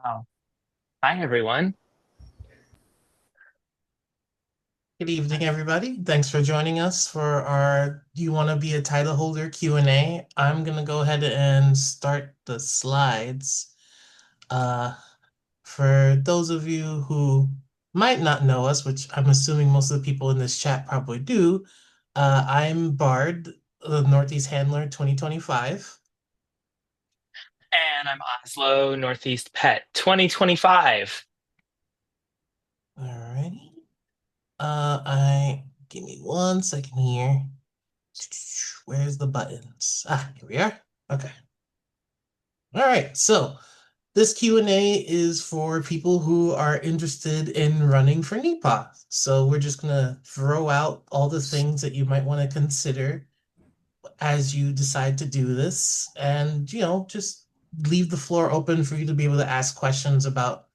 Wow. Hi, everyone. Good evening, everybody. Thanks for joining us for our Do You Want to Be a Title Holder Q&A. I'm going to go ahead and start the slides. Uh, for those of you who might not know us, which I'm assuming most of the people in this chat probably do, I'm Bard, the Northeast Handler 2025. And I'm Oslo Northeast Pet 2025. All right. Give me one second here. Where's the buttons? Ah, here we are. Okay. All right. So this Q&A is for people who are interested in running for NEPA. So we're just gonna throw out all the things that you might want to consider as you decide to do this, and just leave the floor open for you to be able to ask questions about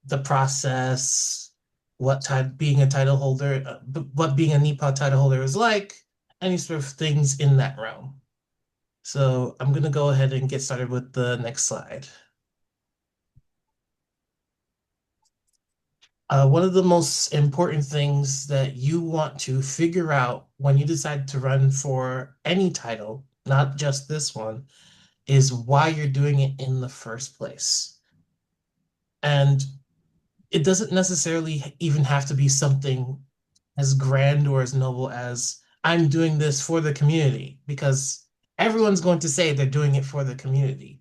the process, what type being a title holder, what being a NEPA title holder is like, any sort of things in that realm. So I'm gonna go ahead and get started with the next slide. One of the most important things that you want to figure out when you decide to run for any title, not just this one, is why you're doing it in the first place. And it doesn't necessarily even have to be something as grand or as noble as I'm doing this for the community, because everyone's going to say they're doing it for the community.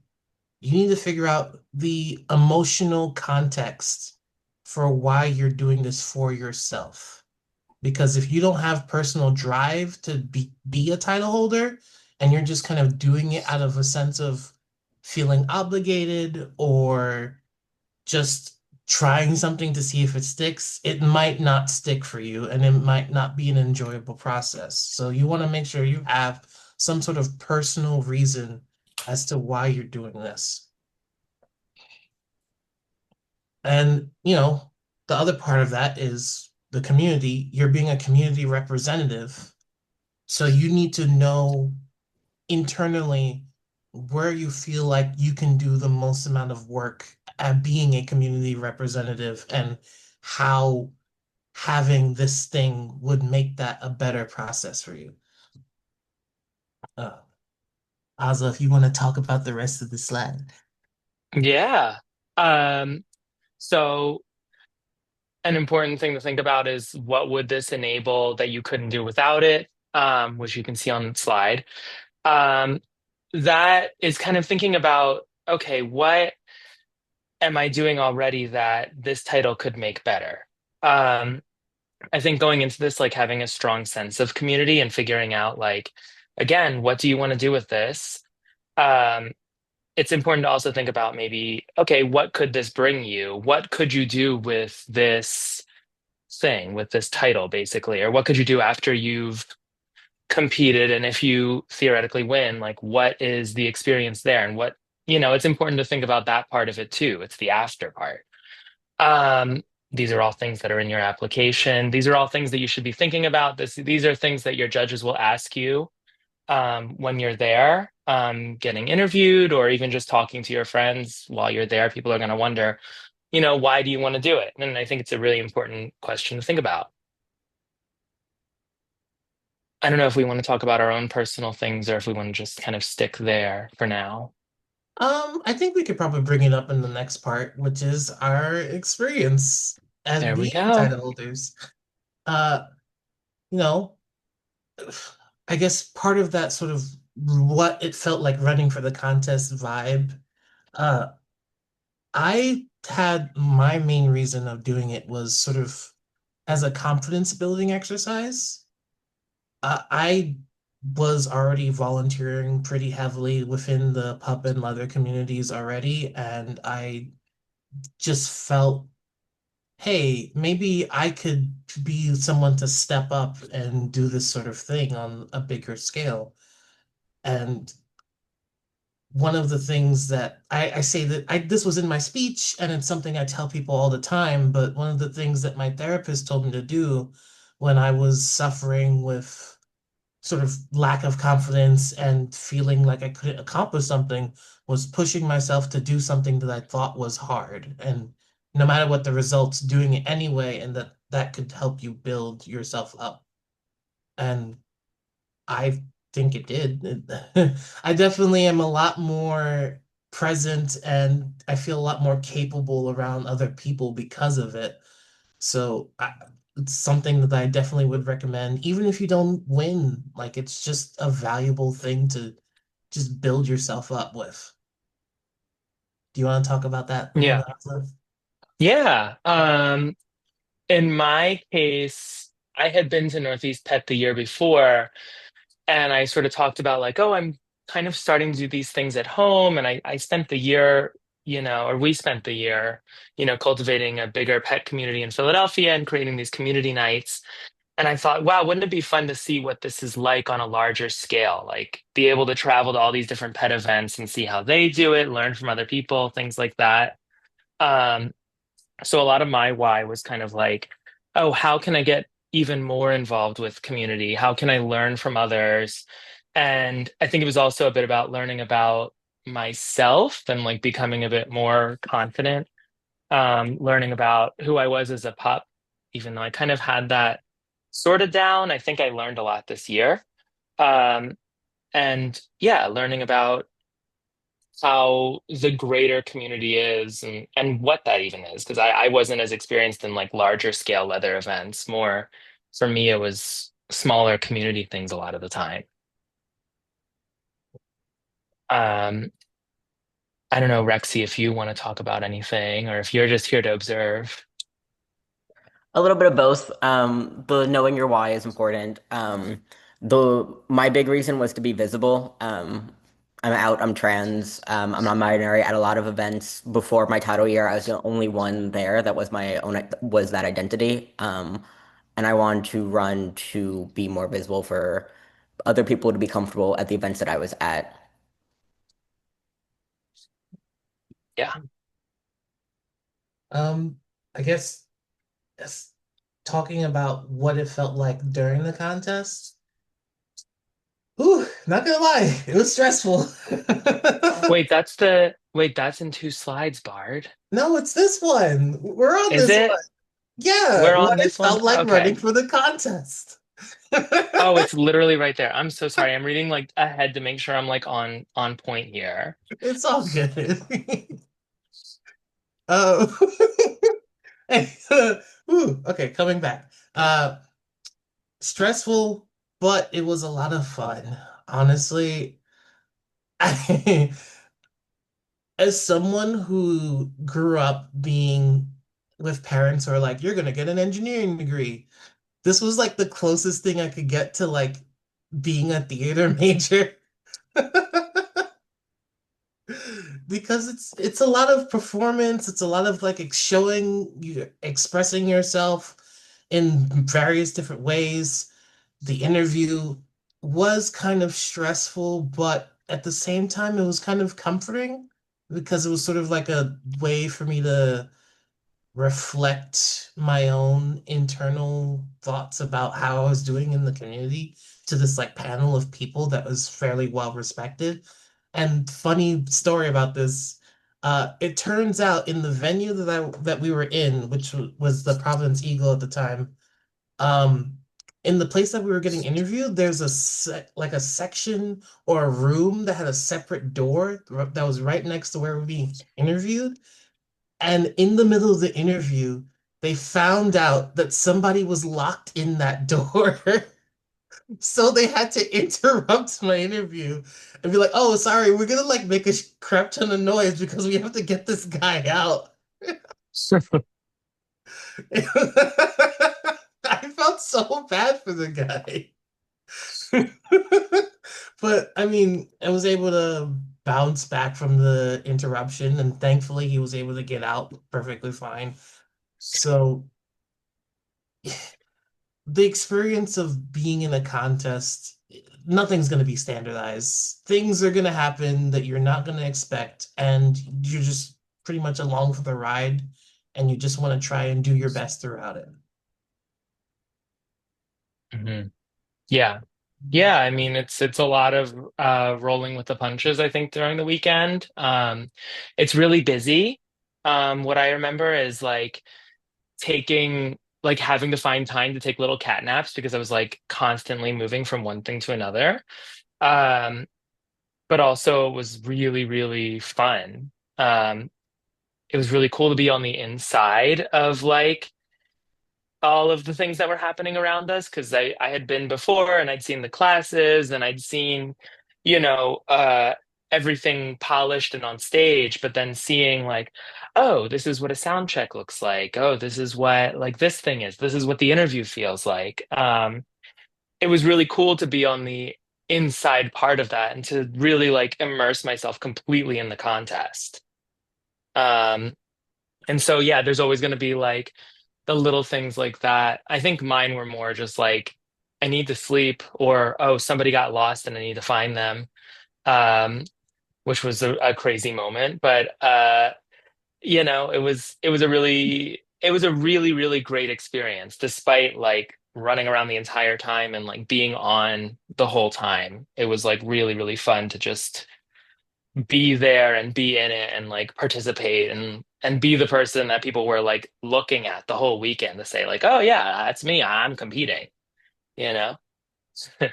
You need to figure out the emotional context for why you're doing this for yourself. Because if you don't have personal drive to be a title holder and you're just kind of doing it out of a sense of feeling obligated or just trying something to see if it sticks, it might not stick for you and it might not be an enjoyable process. So you want to make sure you have some sort of personal reason as to why you're doing this. And, the other part of that is the community. You're being a community representative. So you need to know internally where you feel like you can do the most amount of work at being a community representative and how having this thing would make that a better process for you. Uh, Azza, if you want to talk about the rest of the slide. Yeah. Um, so an important thing to think about is what would this enable that you couldn't do without it, which you can see on the slide. Um, that is kind of thinking about, okay, what am I doing already that this title could make better? Um, I think going into this, like having a strong sense of community and figuring out, like, again, what do you want to do with this? Um, it's important to also think about maybe, okay, what could this bring you? What could you do with this thing, with this title, basically? Or what could you do after you've competed? And if you theoretically win, like, what is the experience there? And it's important to think about that part of it too. It's the after part. Um, these are all things that are in your application. These are all things that you should be thinking about. These are things that your judges will ask you when you're there, getting interviewed, or even just talking to your friends while you're there. People are going to wonder, why do you want to do it? And I think it's a really important question to think about. I don't know if we want to talk about our own personal things or if we want to just kind of stick there for now. I think we could probably bring it up in the next part, which is our experience as There we being go. title holders. Uh, you know, I guess part of that sort of what it felt like running for the contest vibe. Uh, I had my main reason of doing it was sort of as a confidence building exercise. I was already volunteering pretty heavily within the pup and leather communities already, and I just felt, hey, maybe I could be someone to step up and do this sort of thing on a bigger scale. And one of the things that I say that this was in my speech, and it's something I tell people all the time, but one of the things that my therapist told me to do when I was suffering with sort of lack of confidence and feeling like I couldn't accomplish something was pushing myself to do something that I thought was hard. And no matter what the results, doing it anyway, and that could help you build yourself up. And I think it did. I definitely am a lot more present and I feel a lot more capable around other people because of it. So it's something that I definitely would recommend, even if you don't win. Like it's just a valuable thing to just build yourself up with. Do you want to talk about that a little Yeah. bit, Hamza? Yeah. In my case, I had been to Northeast Pet the year before, and I sort of talked about like, oh, I'm kind of starting to do these things at home. And I spent the year, or we spent the year, cultivating a bigger pet community in Philadelphia and creating these community nights. And I thought, wow, wouldn't it be fun to see what this is like on a larger scale? Like be able to travel to all these different pet events and see how they do it, learn from other people, things like that. Um, so a lot of my why was kind of like, oh, how can I get even more involved with community? How can I learn from others? And I think it was also a bit about learning about myself and like becoming a bit more confident, learning about who I was as a pup, even though I kind of had that sort of down. I think I learned a lot this year. Um, and yeah, learning about how the greater community is and what that even is. Because I wasn't as experienced in like larger scale leather events. More for me, it was smaller community things a lot of the time. Um, I don't know, Rexy, if you want to talk about anything or if you're just here to observe. A little bit of both. The knowing your why is important. The my big reason was to be visible. I'm out, I'm trans, I'm non-binary at a lot of events. Before my title year, I was the only one there that was my own was that identity. And I wanted to run to be more visible for other people to be comfortable at the events that I was at. Yeah. Um, I guess yes, talking about what it felt like during the contest. Ooh, not gonna lie, it was stressful. Wait, that's in two slides, Bard. No, it's this one. We're on Is this one. it? Yeah, We're on what it this one? felt like running Okay. for the contest. Oh, it's literally right there. I'm so sorry. I'm reading like ahead to make sure I'm like on point here. It's all good. Uh, okay, coming back. Stressful, but it was a lot of fun. Honestly, I, as someone who grew up being with parents who are like, you're gonna get an engineering degree, this was like the closest thing I could get to like being a theater major. Because it's a lot of performance, it's a lot of like showing you expressing yourself in various different ways. The interview was kind of stressful, but at the same time it was kind of comforting because it was sort of like a way for me to reflect my own internal thoughts about how I was doing in the community to this like panel of people that was fairly well respected. And funny story about this, it turns out in the venue that we were in, which was the Providence Eagle at the time, um, in the place that we were getting interviewed, there's like a section or a room that had a separate door that was right next to where we were being interviewed. And in the middle of the interview, they found out that somebody was locked in that door. So they had to interrupt my interview and be like, "Oh, sorry, we're gonna like make a crap ton of noise because we have to get this guy out." I felt so bad for the guy. But I mean, I was able to bounce back from the interruption, and thankfully he was able to get out perfectly fine. So the experience of being in a contest, nothing's going to be standardized. Things are going to happen that you're not going to expect, and you're just pretty much along for the ride, and you just want to try and do your best throughout it. Mhm. Yeah. Yeah, I mean it's a lot of rolling with the punches, I think, during the weekend. It's really busy. What I remember is like taking like having to find time to take little cat naps because I was like constantly moving from one thing to another. Um, but also it was really, really fun. Um, it was really cool to be on the inside of like all of the things that were happening around us because I had been before and I'd seen the classes and I'd seen, you know, everything polished and on stage, but then seeing like, oh, this is what a sound check looks like. Oh, this is what like this thing is. This is what the interview feels like. It was really cool to be on the inside part of that and to really like immerse myself completely in the contest. Um, and so yeah, there's always going to be like the little things like that. I think mine were more just like, I need to sleep, or oh, somebody got lost and I need to find them, um, which was a crazy moment. But it was a really, really great experience, despite like running around the entire time and like being on the whole time. It was like really, really fun to just be there and be in it and like participate and be the person that people were like looking at the whole weekend to say like, oh yeah, that's me. I'm competing, you know? Yeah.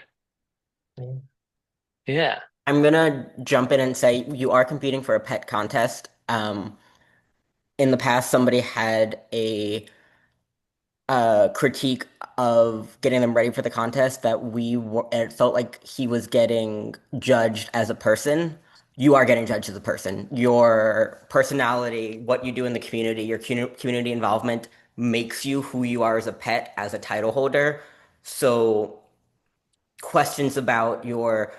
Yeah. I'm gonna jump in and say you are competing for a pet contest. In the past, somebody had a critique of getting them ready for the contest that it felt like he was getting judged as a person. You are getting judged as a person. Your personality, what you do in the community, your community involvement makes you who you are as a pet, as a title holder. So questions about your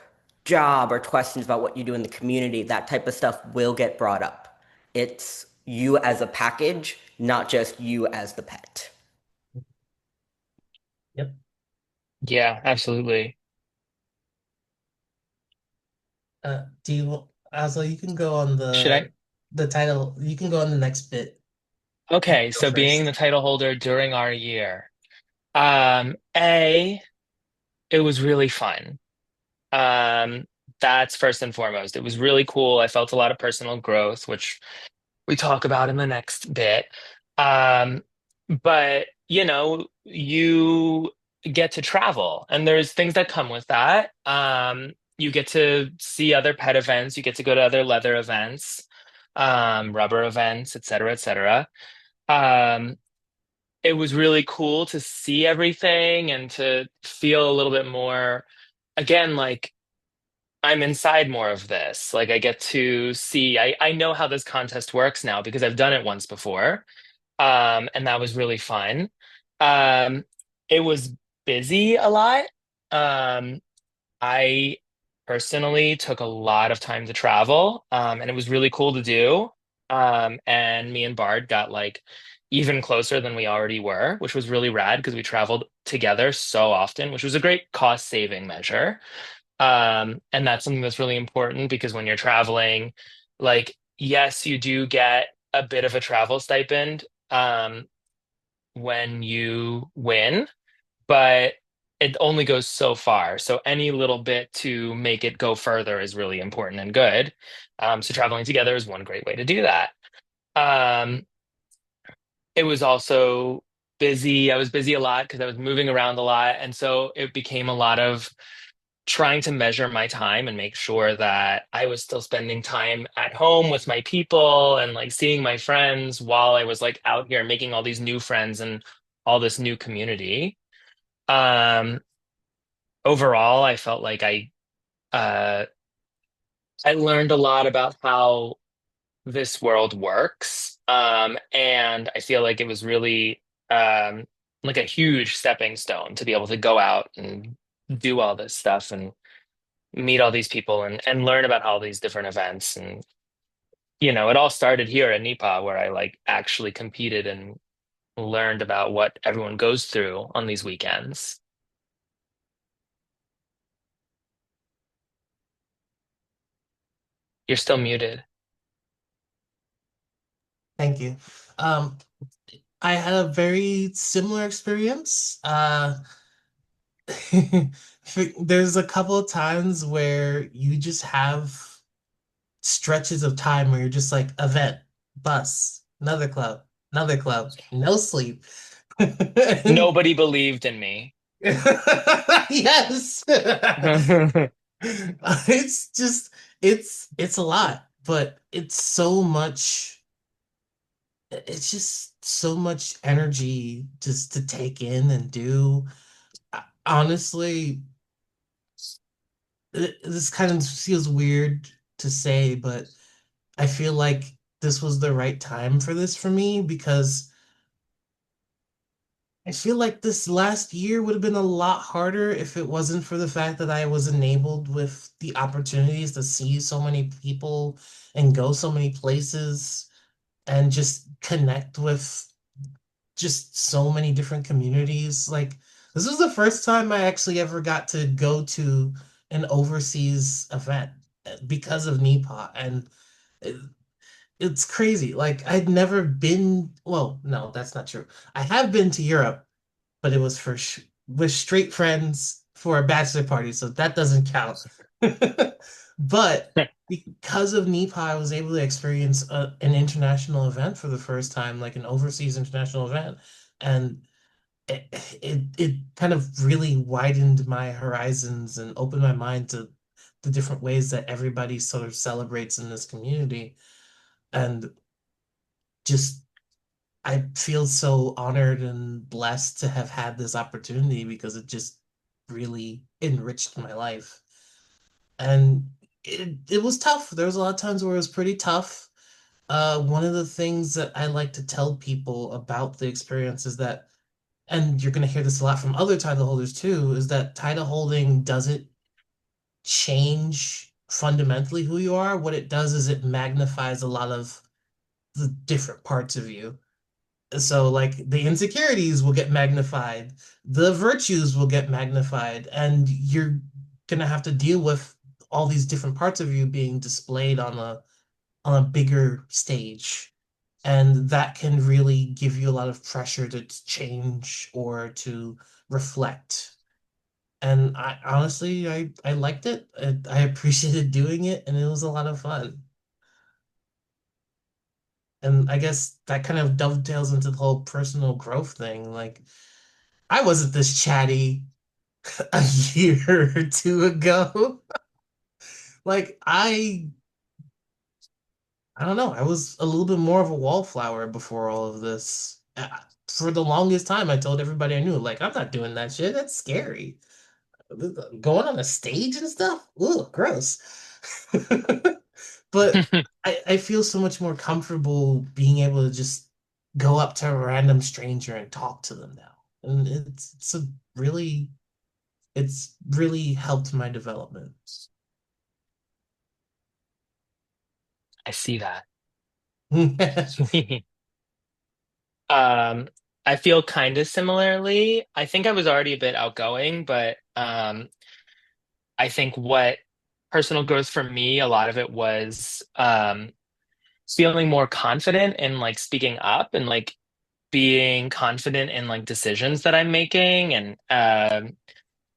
job or questions about what you do in the community, that type of stuff will get brought up. It's you as a package, not just you as the pet. Yep. Yeah, absolutely. Do you, Oslo, you can go on Should I? the title. You can go on the next bit. You can Okay, go so being first. the title holder during our year. A, it was really fun. Um, that's first and foremost. It was really cool. I felt a lot of personal growth, which we talk about in the next bit. Um, but you get to travel, and there's things that come with that. You get to see other pet events, you get to go to other leather events, rubber events, et cetera, et cetera. Um, it was really cool to see everything and to feel a little bit more, again, like I'm inside more of this. Like I get to see, I know how this contest works now because I've done it once before. And that was really fun. Um, it was busy a lot. Um, I personally took a lot of time to travel, and it was really cool to do. And me and Bard got like even closer than we already were, which was really rad because we traveled together so often, which was a great cost saving measure. And that's something that's really important because when you're traveling, like, yes, you do get a bit of a travel stipend, when you win, but it only goes so far. So any little bit to make it go further is really important and good. So traveling together is one great way to do that. Um, it was also busy. I was busy a lot because I was moving around a lot. And so it became a lot of trying to measure my time and make sure that I was still spending time at home with my people and like seeing my friends while I was like out here making all these new friends and all this new community. Um, overall, I felt like uh, I learned a lot about how this world works. And I feel like it was really like a huge stepping stone to be able to go out and do all this stuff and meet all these people and learn about all these different events. And, it all started here in Nepal where I like actually competed and learned about what everyone goes through on these weekends. You're still muted. Thank you. Um, I had a very similar experience. There's a couple of times where you just have stretches of time where you're just like event, bus, another club, no sleep. And Nobody believed in me. yes. It's just it's a lot, but it's just so much energy just to take in and do. Honestly, this kind of feels weird to say, but I feel like this was the right time for this for me because I feel like this last year would have been a lot harder if it wasn't for the fact that I was enabled with the opportunities to see so many people and go so many places and just connect with just so many different communities. Like, this was the first time I actually ever got to go to an overseas event because of Nepal. And it- it's crazy. Like, I'd never been, well, no, that's not true. I have been to Europe, but it was with straight friends for a bachelor party, so that doesn't count. But because of Nepal, I was able to experience an international event for the first time, like an overseas international event, and it kind of really widened my horizons and opened my mind to the different ways that everybody sort of celebrates in this community, and just I feel so honored and blessed to have had this opportunity because it just really enriched my life. And it was tough. There was a lot of times where it was pretty tough. One of the things that I like to tell people about the experience is that, and you're going to hear this a lot from other title holders too, is that title holding doesn't change fundamentally who you are. What it does is it magnifies a lot of the different parts of you. So, like, the insecurities will get magnified, the virtues will get magnified, and you're gonna have to deal with all these different parts of you being displayed on a bigger stage. And that can really give you a lot of pressure to change or to reflect. And I honestly, I liked it. I appreciated doing it, and it was a lot of fun. And I guess that kind of dovetails into the whole personal growth thing. Like, I wasn't this chatty a year or two ago. Like, I don't know. I was a little bit more of a wallflower before all of this. For the longest time, I told everybody I knew, like, I'm not doing that shit. That's scary. Going on a stage and stuff? Ugh, gross. But I feel so much more comfortable being able to just go up to a random stranger and talk to them now. And really, it's really helped my development. I see that. Um, I feel kind of similarly. I think I was already a bit outgoing, but I think what personal growth for me, a lot of it was feeling more confident in like speaking up and like being confident in like decisions that I'm making and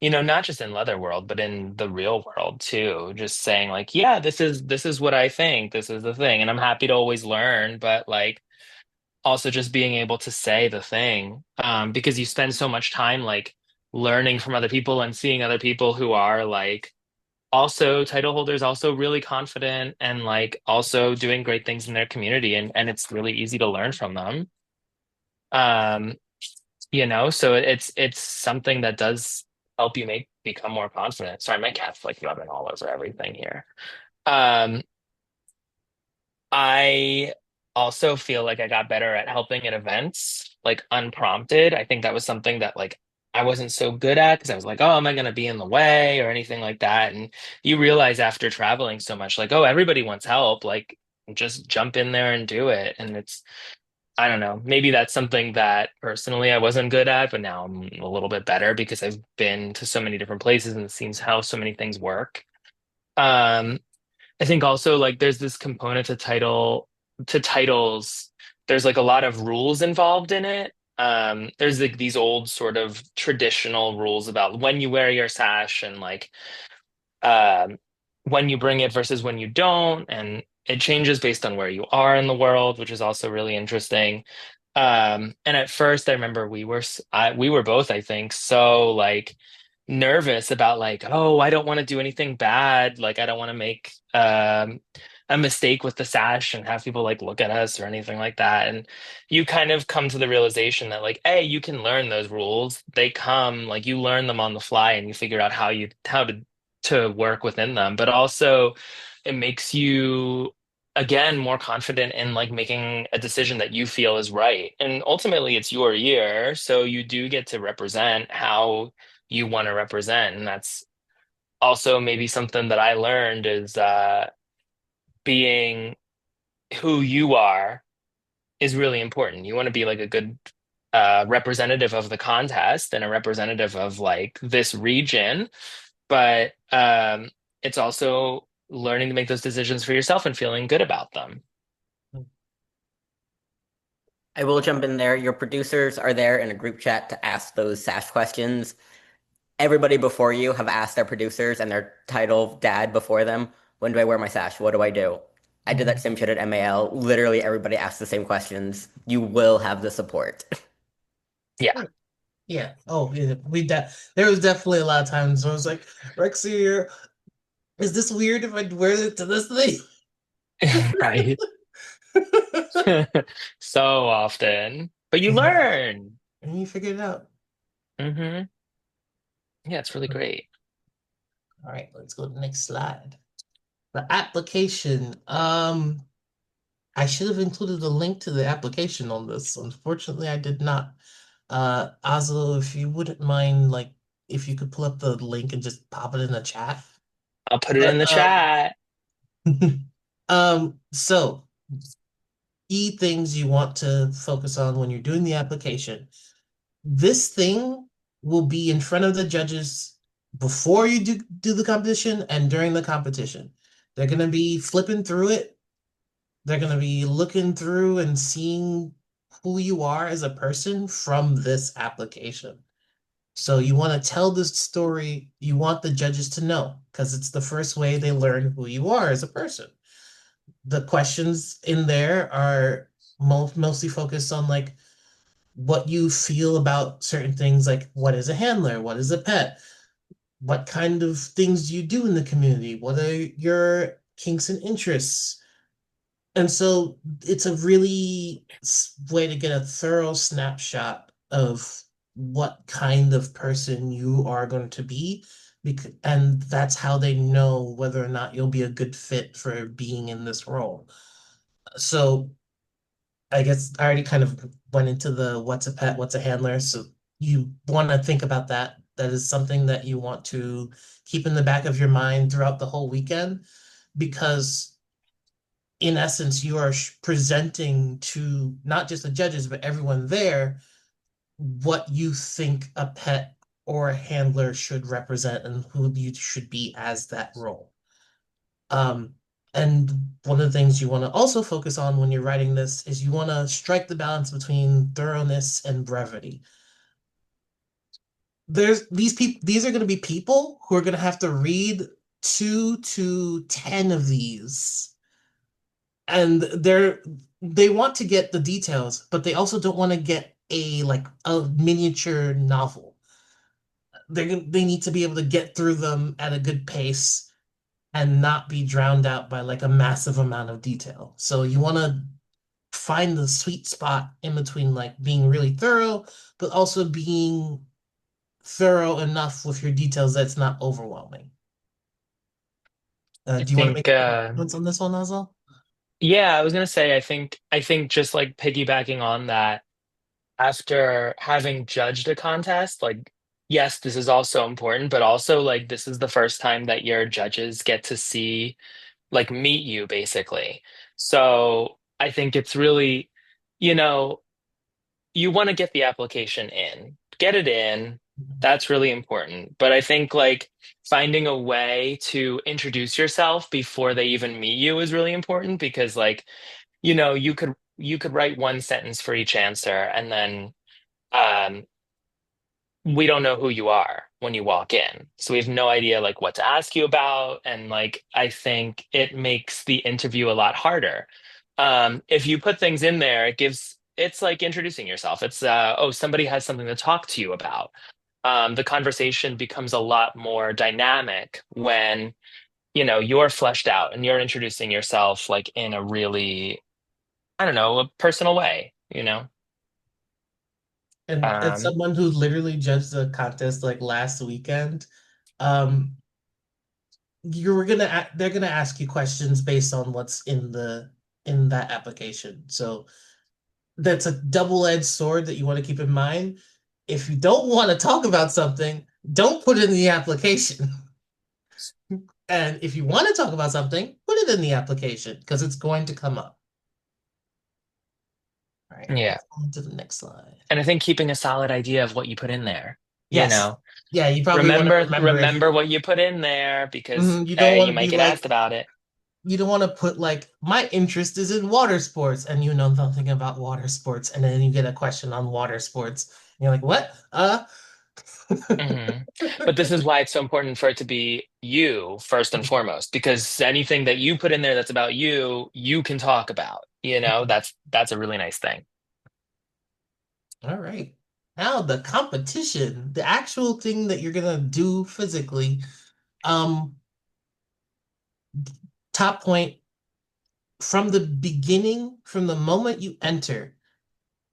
not just in leather world, but in the real world too. Just saying like, yeah, this is what I think, this is the thing, and I'm happy to always learn, but like also just being able to say the thing because you spend so much time like learning from other people and seeing other people who are like also title holders, also really confident and like also doing great things in their community, and it's really easy to learn from them. um so it's something that does help you make become more confident. Sorry, my cat's like rubbing all over everything here. um I also feel like I got better at helping at events, like unprompted. I think that was something that like I wasn't so good at because I was like, oh, am I going to be in the way or anything like that? And you realize after traveling so much, like, oh, everybody wants help. Like, just jump in there and do it. And I don't know, maybe that's something that personally I wasn't good at, but now I'm a little bit better because I've been to so many different places and seen how so many things work. Um, I think also like there's this component to titles. There's like a lot of rules involved in it. there's like these old sort of traditional rules about when you wear your sash and like um, when you bring it versus when you don't, and it changes based on where you are in the world, which is also really interesting. And at first, I remember we were both, I think, so like nervous about like, oh, I don't want to do anything bad, like I don't want to make a mistake with the sash and have people like look at us or anything like that. And you kind of come to the realization that like, hey, you can learn those rules. They come like you learn them on the fly and you figure out how to work within them, but also it makes you again more confident in like making a decision that you feel is right. And ultimately it's your year, so you do get to represent how you want to represent. And that's also maybe something that I learned is being who you are is really important. You want to be like a good representative of the contest and a representative of like this region, but it's also learning to make those decisions for yourself and feeling good about them. I will jump in there. Your producers are there in a group chat to ask those sash questions. Everybody before you have asked their producers and their title dad before them, when do I wear my sash? What do I do? I did that Mhm. same shit at MAL. Literally everybody asked the same questions. You will have the support. Yeah. Yeah. Oh, yeah. There was definitely a lot of times where I was like, Rexy, is this weird if I wear it to this thing? Right. So often, but you Yeah. learn. And you figured it out. Hmm. Yeah, it's really great. All right, let's go to the next slide. The application. I should have included a link to the application on this. Unfortunately, I did not. Oslo, if you wouldn't mind, like, if you could pull up the link and just pop it in the chat. I'll put it in But the chat. so key things you want to focus on when you're doing the application. This thing will be in front of the judges before you do the competition and during the competition. They're going to be flipping through it. They're going to be looking through and seeing who you are as a person from this application. So you want to tell this story, you want the judges to know because it's the first way they learn who you are as a person. The questions in there are mostly focused on like what you feel about certain things, like what is a handler, what is a pet, what kind of things do you do in the community, what are your kinks and interests. And so it's a really way to get a thorough snapshot of what kind of person you are going to be. And that's how they know whether or not you'll be a good fit for being in this role. So I guess I already kind of went into the what's a pet, what's a handler. So you want to think about that. That is something that you want to keep in the back of your mind throughout the whole weekend because in essence, you are presenting to not just the judges, but everyone there what you think a pet or a handler should represent and who you should be as that role. Um, and one of the things you want to also focus on when you're writing this is you want to strike the balance between thoroughness and brevity. There's these are going to be people who are going to have to read 2 to 10 of these and they want to get the details, but they also don't want to get a miniature novel. They need to be able to get through them at a good pace and not be drowned out by like a massive amount of detail. So you want to find the sweet spot in between like being really thorough, but also being thorough enough with your details that's not overwhelming. I Do you want to make think any comments on this one, Azal? yeah, I was gonna say I think just like piggybacking on that, after having judged a contest, like yes, this is also important, but also like this is the first time that your judges get to see like meet you basically. So I think it's really, you know, you want to get the application in, get it in. That's really important. But I think like finding a way to introduce yourself before they even meet you is really important because like, you could write one sentence for each answer and then um, we don't know who you are when you walk in. So we have no idea like what to ask you about. And like I think it makes the interview a lot harder. If you put things in there, it's like introducing yourself. It's oh, somebody has something to talk to you about. The conversation becomes a lot more dynamic when, you're fleshed out and you're introducing yourself like in a really, I don't know, a personal way. And as Um, someone who literally judged the contest like last weekend, um, they're gonna ask you questions based on what's in that application. So that's a double-edged sword that you want to keep in mind. If you don't want to talk about something, don't put it in the application. And if you want to talk about something, put it in the application because it's going to come up. All right, yeah. let's go on to the next slide. And I think keeping a solid idea of what you put in there, you Yes. know, Yeah, you probably want to remember remember it. remember what you put in there because You don't want you to might be get asked like, about it. you don't want to put like, my interest is in water sports, and you know nothing about water sports, and then you get a question on water sports. And you're like, what? Hmm. But this is why it's so important for it to be you first and foremost, because anything that you put in there that's about you, you can talk about. That's a really nice thing. All right. Now the competition, the actual thing that you're gonna do physically. Um, Top point from the beginning, from the moment you enter,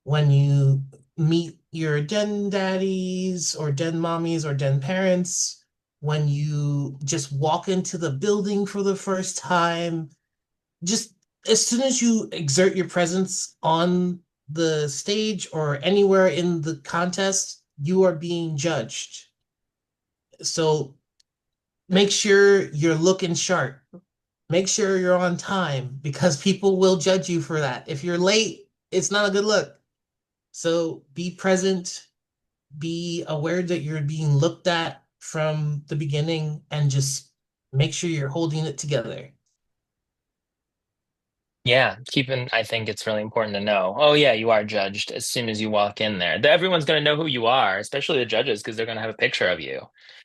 when you meet your den daddies or den mommies or den parents, when you just walk into the building for the first time, just as soon as you exert your presence on the stage or anywhere in the contest, you are being judged. So make sure you're looking sharp. Make sure you're on time because people will judge you for that. If you're late, it's not a good look. So be present, be aware that you're being looked at from the beginning, and just make sure you're holding it together. Yeah, I think it's really important to know. Oh, yeah, you are judged as soon as you walk in there. Everyone's going to know who you are, especially the judges, because they're going to have a picture of you.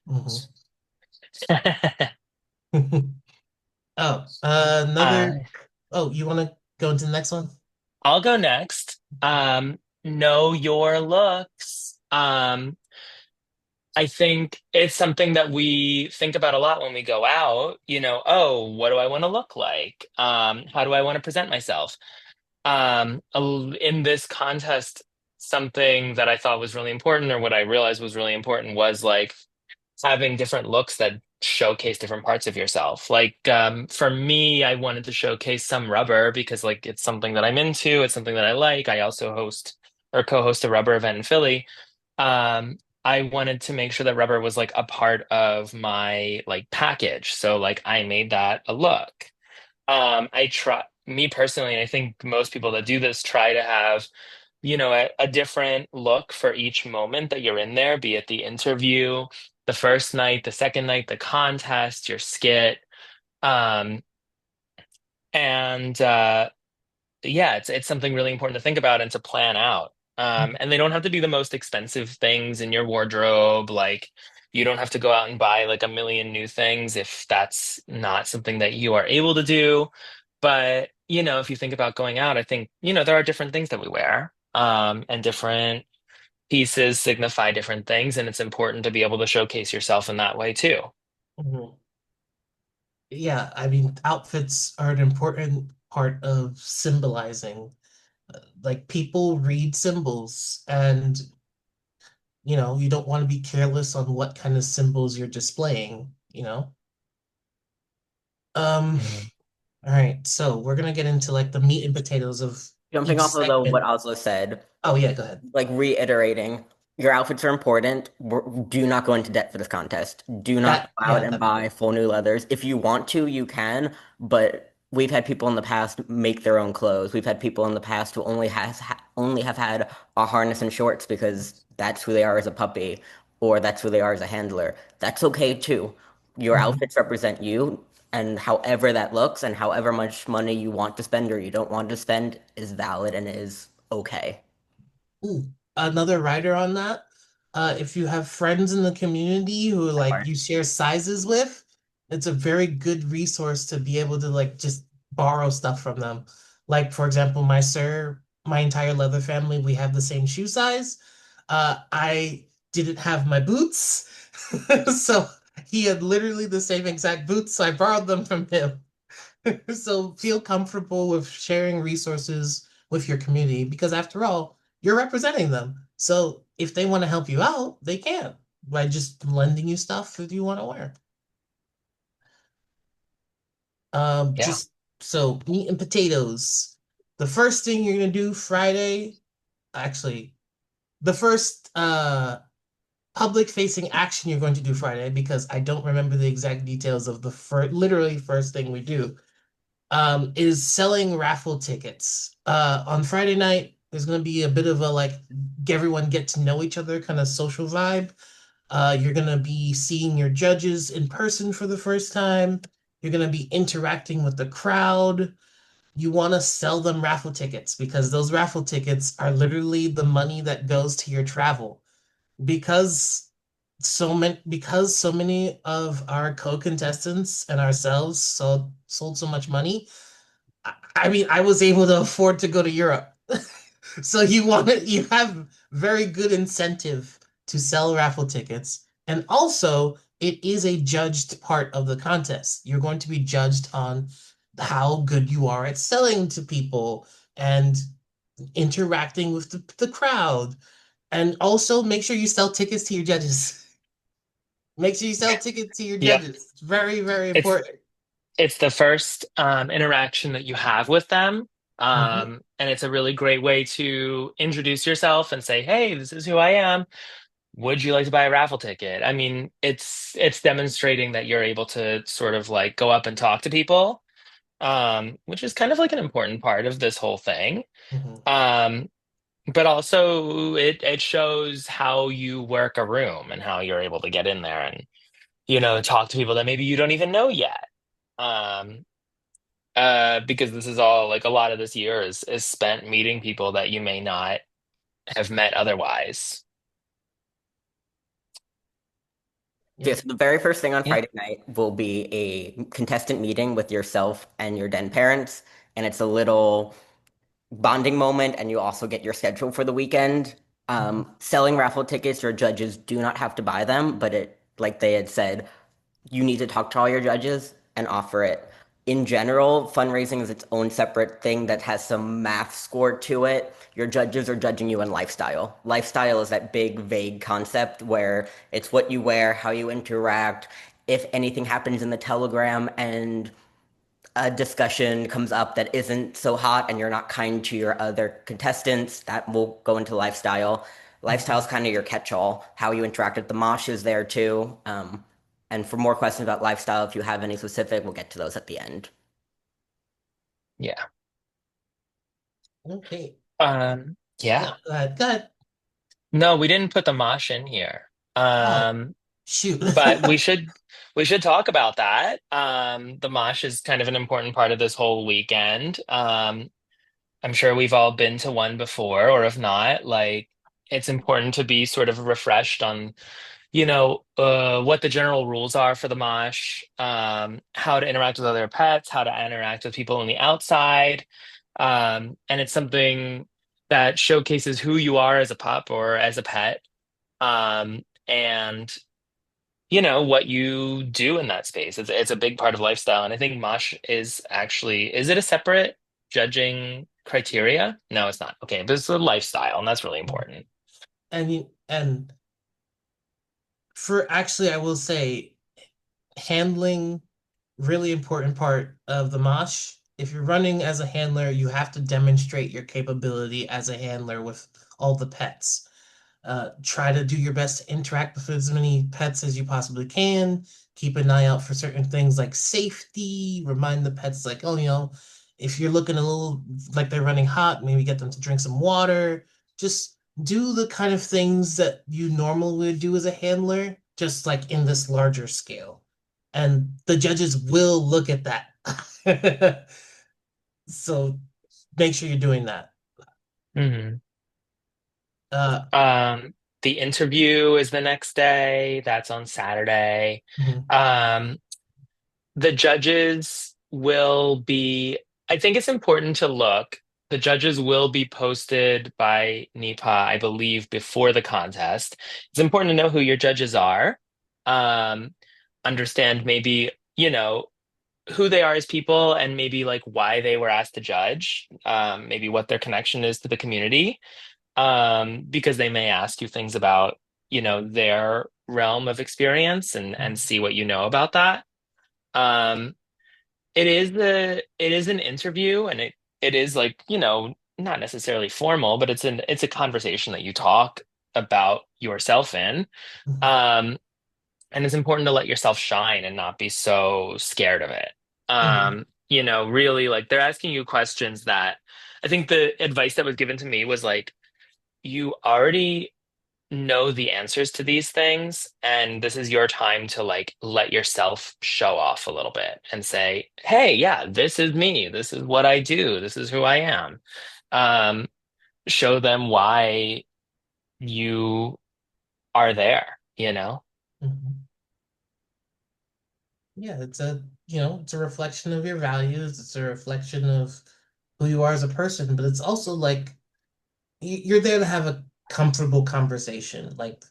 Mhm. Oh, Uh, another. Oh, you want to go into the next one? I'll go next. Know your looks. I think it's something that we think about a lot when we go out. Oh, what do I want to look like? How do I want to present myself? In this contest, something that I thought was really important, or what I realized was really important, was like having different looks that showcase different parts of yourself. Like for me, I wanted to showcase some rubber because like it's something that I'm into, it's something that I like. I also host or co-host a rubber event in Philly. I wanted to make sure that rubber was like a part of my like package. So like I made that a look. I try me personally, and I think most people that do this try to have, a different look for each moment that you're in there, be it the interview, the first night, the second night, the contest, your skit. Um, and yeah, it's something really important to think about and to plan out. And they don't have to be the most expensive things in your wardrobe. Like you don't have to go out and buy like a million new things if that's not something that you are able to do. But, if you think about going out, I think, there are different things that we wear. And different pieces signify different things, and it's important to be able to showcase yourself in that way too. Mhm. Yeah, I mean, outfits are an important part of symbolizing. Like people read symbols, and you don't want to be careless on what kind of symbols you're displaying. Um, Mhm. all right, so we're gonna get into like the meat and potatoes of Jumping each off of what segment. Oslo said, Oh yeah, go ahead. like reiterating, your outfits are important. Do not go into debt for this contest. Do not That go out yeah, and that buy full new leathers. If you want to, you can, but we've had people in the past make their own clothes. We've had people in the past who only have had a harness and shorts because that's who they are as a puppy or that's who they are as a handler. That's okay too. Your Mhm. outfits represent you, and however that looks and however much money you want to spend or you don't want to spend is valid and is okay. Ooh. another writer on that. If you have friends in the community who like Part. you share sizes with, it's a very good resource to be able to like just borrow stuff from them. Like for example, my entire leather family, we have the same shoe size. I didn't have my boots, so he had literally the same exact boots, so I borrowed them from him. So feel comfortable with sharing resources with your community because after all, you're representing them. So if they want to help you out, they can by just lending you stuff that you want to wear. Yeah. Just so meat and potatoes. The first thing you're gonna do Friday, actually, the first public facing action you're going to do Friday, because I don't remember the exact details of the literally first thing we do, is selling raffle tickets. On Friday night, there's going to be a bit of a like everyone get to know each other kind of social vibe. You're going to be seeing your judges in person for the first time. You're going to be interacting with the crowd. You want to sell them raffle tickets because those raffle tickets are literally the money that goes to your travel. Because so many of our co-contestants and ourselves sold so much money, I mean, I was able to afford to go to Europe. So you have very good incentive to sell raffle tickets. And also, it is a judged part of the contest. You're going to be judged on how good you are at selling to people and interacting with the crowd. And also make sure you sell tickets to your judges. Make sure you sell tickets to your Yep. judges. It's very, very It's important. it's the first interaction that you have with them. Mhm, And it's a really great way to introduce yourself and say, "Hey, this is who I am. Would you like to buy a raffle ticket?" I mean, it's demonstrating that you're able to sort of like go up and talk to people, which is kind of like an important part of this whole thing. mhm, Um, but also it shows how you work a room and how you're able to get in there and talk to people that maybe you don't even know yet. Um, because this is all like a lot of this year is spent meeting people that you may not have met otherwise. Yeah, yeah, so the very first thing on Yeah. Friday night will be a contestant meeting with yourself and your den parents, and it's a little bonding moment, and you also get your schedule for the weekend. mhm, Selling raffle tickets, your judges do not have to buy them, but like they had said, you need to talk to all your judges and offer it. In general, fundraising is its own separate thing that has some math score to it. Your judges are judging you in lifestyle. Lifestyle is that big, vague concept where it's what you wear, how you interact. If anything happens in the telegram and a discussion comes up that isn't so hot and you're not kind to your other contestants, that will go into lifestyle. Lifestyle is mhm. kind of your catch-all. How you interact with the mosh is there too. And for more questions about lifestyle, if you have any specific, we'll get to those at the end. Yeah. Okay. Yeah. Yeah, good. No, we didn't put the mosh in here. Oh, shoot. But we should talk about that. The mosh is kind of an important part of this whole weekend. I'm sure we've all been to one before, or if not, like it's important to be sort of refreshed on, what the general rules are for the mosh, how to interact with other pets, how to interact with people on the outside. And it's something that showcases who you are as a pup or as a pet. And what you do in that space. It's a big part of lifestyle, and I think mosh is it a separate judging criteria? No, it's not. Okay, but it's a lifestyle, and that's really important. And for actually, I will say handling really important part of the mosh. If you're running as a handler, you have to demonstrate your capability as a handler with all the pets. Try to do your best to interact with as many pets as you possibly can. Keep an eye out for certain things like safety. Remind the pets, like, oh, if you're looking a little like they're running hot, maybe get them to drink some water. Just do the kind of things that you normally would do as a handler, just like in this larger scale. And the judges will look at that. So make sure you're doing that. Hmm. Uh, Um, the interview is the next day. That's on Saturday. mhm, Um, the judges will be, I think it's important to look. The judges will be posted by NEPA, I believe, before the contest. It's important to know who your judges are. Um, understand maybe, who they are as people and maybe like why they were asked to judge, maybe what their connection is to the community, because they may ask you things about, their realm of experience and see what you know about that. Um, it is an interview and it is like, not necessarily formal, but it's a conversation that you talk about yourself in. mhm, Um, and it's important to let yourself shine and not be so scared of it. mhm, Really like they're asking you questions that I think the advice that was given to me was like, you already know the answers to these things, and this is your time to like let yourself show off a little bit and say, hey, yeah, this is me. This is what I do. This is who I am. Um, show them why you are there, you know? mhm. Yeah, it's a reflection of your values. It's a reflection of who you are as a person, but it's also like you're there to have a comfortable conversation. Like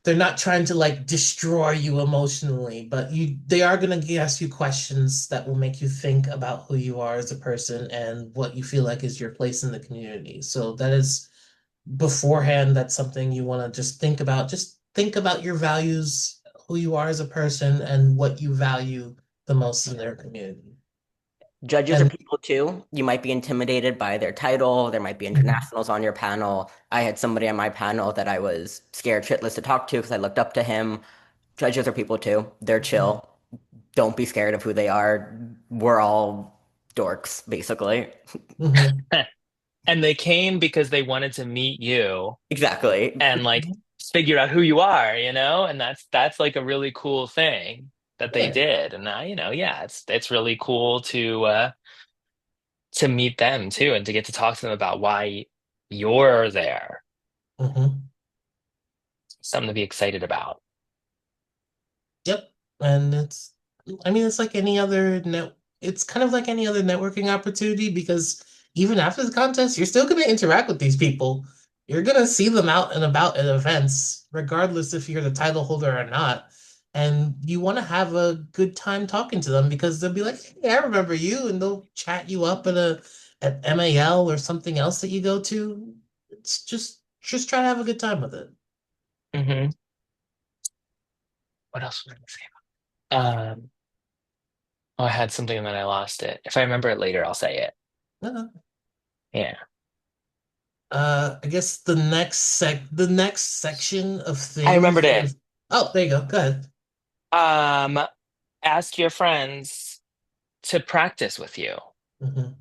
they're not trying to like destroy you emotionally, but they are going to ask you questions that will make you think about who you are as a person and what you feel like is your place in the community. So that is beforehand, that's something you want to just think about. Just think about your values, who you are as a person, and what you value the most in their community. Judges are And people too. You might be intimidated by their title. There might be mhm, internationals on your panel. I had somebody on my panel that I was scared shitless to talk to because I looked up to him. Judges are people too. They're chill. Don't be scared of who they are. We're all dorks, basically. mhm, And they came because they wanted to meet you Exactly. and like figure out who you are, and that's like a really cool thing that they yeah. did. And yeah, it's really cool to meet them too and to get to talk to them about why you're there. Mhm. Something to be excited about. Yep. And I mean, it's like any other it's kind of like any other networking opportunity because even after the contest, you're still going to interact with these people. You're going to see them out and about at events, regardless if you're the title holder or not. And you want to have a good time talking to them because they'll be like, "Hey, I remember you," and they'll chat you up at MAL or something else that you go to. It's just try to have a good time with it. Hmm. What else was I gonna say? Oh, I had something and then I lost it. If I remember it later, I'll say it. Uh, Yeah. I guess the next section of I remembered things it. is there you go. Go ahead. Um, ask your friends to practice with you. Hmm.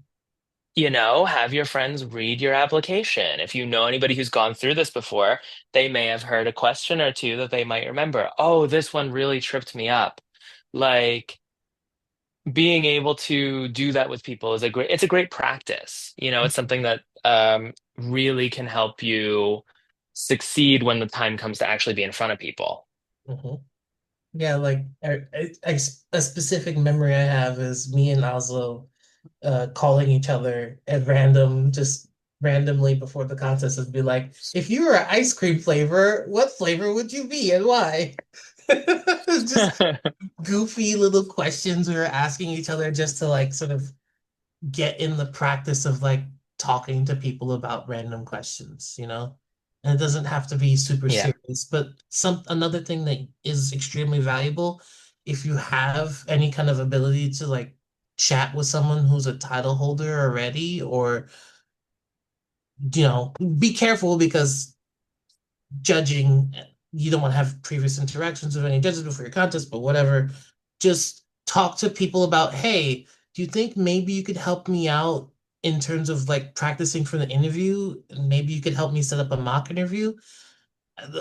Have your friends read your application. If you know anybody who's gone through this before, they may have heard a question or two that they might remember. Oh, this one really tripped me up. Like being able to do that with people it's a great practice. It's something that really can help you succeed when the time comes to actually be in front of people. Hmm. Yeah, like a specific memory I have is me and Oslo calling each other at random, just randomly before the contest and be like, if you were an ice cream flavor, what flavor would you be and why? Just goofy little questions we were asking each other just to like sort of get in the practice of like talking to people about random questions, you know? And it doesn't have to be super Yeah. serious, but another thing that is extremely valuable if you have any kind of ability to like chat with someone who's a title holder already, or be careful because judging, you don't want to have previous interactions with any judges before your contest, but whatever. Just talk to people about, hey, do you think maybe you could help me out in terms of like practicing for the interview? Maybe you could help me set up a mock interview.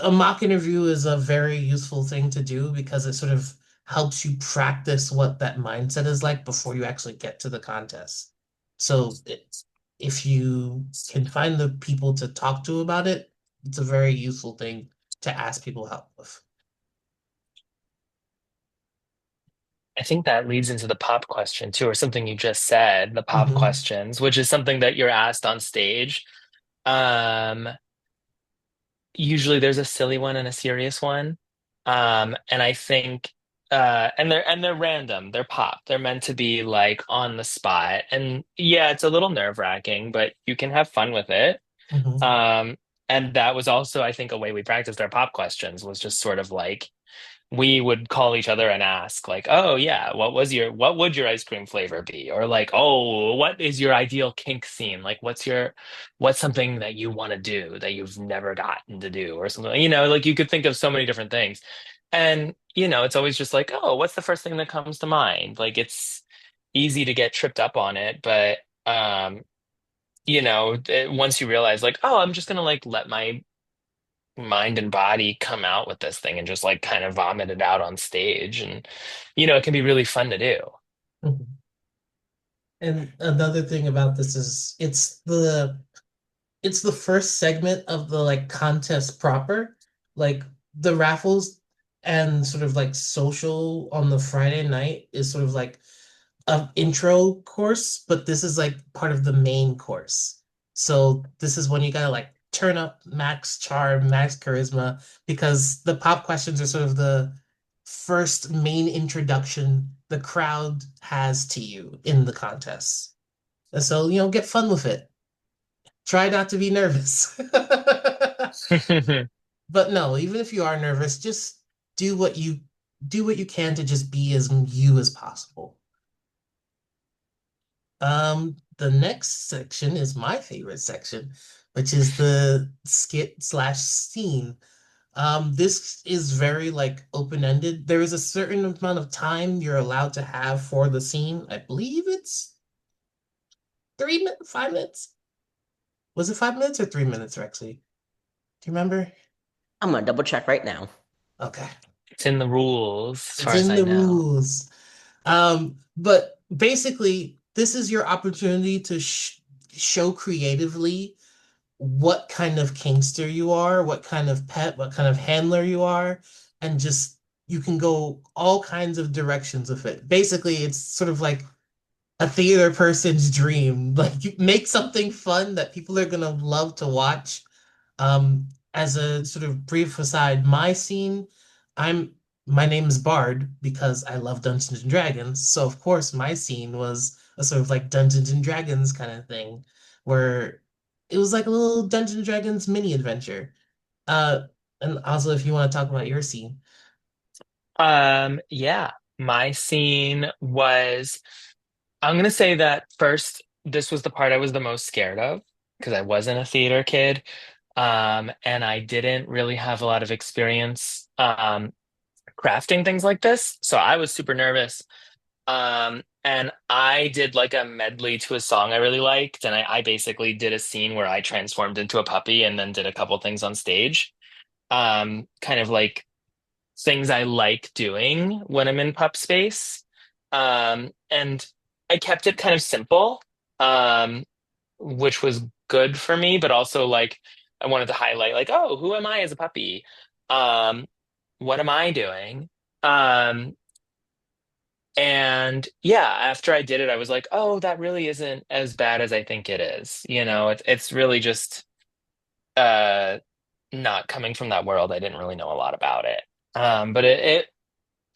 A mock interview is a very useful thing to do because it sort of helps you practice what that mindset is like before you actually get to the contest. So if you can find the people to talk to about it, it's a very useful thing to ask people help with. I think that leads into the pop question too, or something you just said, the pop Hmm. questions, which is something that you're asked on stage. Um, Usually there's a silly one and a serious one. And I think and they're random, they're pop. They're meant to be like on the spot. And yeah, it's a little nerve-wracking, but you can have fun with it. Hmm. Um, and that was also, I think, a way we practiced our pop questions was just sort of like we would call each other and ask like, oh yeah, what would your ice cream flavor be? Or like, oh, what is your ideal kink scene? Like what's something that you want to do that you've never gotten to do or something, like you could think of so many different things. And it's always just like, oh, what's the first thing that comes to mind? Like it's easy to get tripped up on it, but once you realize like, oh, I'm just gonna like let my mind and body come out with this thing and just like kind of vomit it out on stage. And, it can be really fun to do. Hmm. And another thing about this is it's the first segment of the like contest proper. Like the raffles and sort of like social on the Friday night is sort of like an intro course, but this is like part of the main course. So this is when you gotta like turn up max charm, max charisma, because the pop questions are sort of the first main introduction the crowd has to you in the contest. And so, get fun with it. Try not to be nervous. But no, even if you are nervous, just do what you do what you can to just be as you as possible. The next section is my favorite section, which is the skit slash scene. This is very like open-ended. There is a certain amount of time you're allowed to have for the scene. I believe it's 3 minutes, 5 minutes. Was it 5 minutes or 3 minutes, Rexy? Do you remember? I'm gonna double check right now. Okay. It's in the rules, as It's far as in I the know. rules. But basically, this is your opportunity to show creatively what kind of kinkster you are, what kind of pet, what kind of handler you are, and just you can go all kinds of directions with it. Basically, it's sort of like a theater person's dream. Like you make something fun that people are gonna love to watch. As a sort of brief aside, I'm my name is Bard because I love Dungeons and Dragons. So of course my scene was a sort of like Dungeons and Dragons kind of thing, where it was like a little Dungeons and Dragons mini adventure. Uh, and also if you want to talk about your scene. Yeah, my scene was, I'm gonna say that first, this was the part I was the most scared of because I wasn't a theater kid. And I didn't really have a lot of experience crafting things like this. So I was super nervous. And I did like a medley to a song I really liked, and I basically did a scene where I transformed into a puppy and then did a couple things on stage. Kind of like things I like doing when I'm in pup space. And I kept it kind of simple, um, which was good for me, but also like I wanted to highlight like, oh, who am I as a puppy? Um, what am I doing? Um, and yeah, after I did it, I was like, oh, that really isn't as bad as I think it is. It's really just uh not coming from that world. I didn't really know a lot about it. But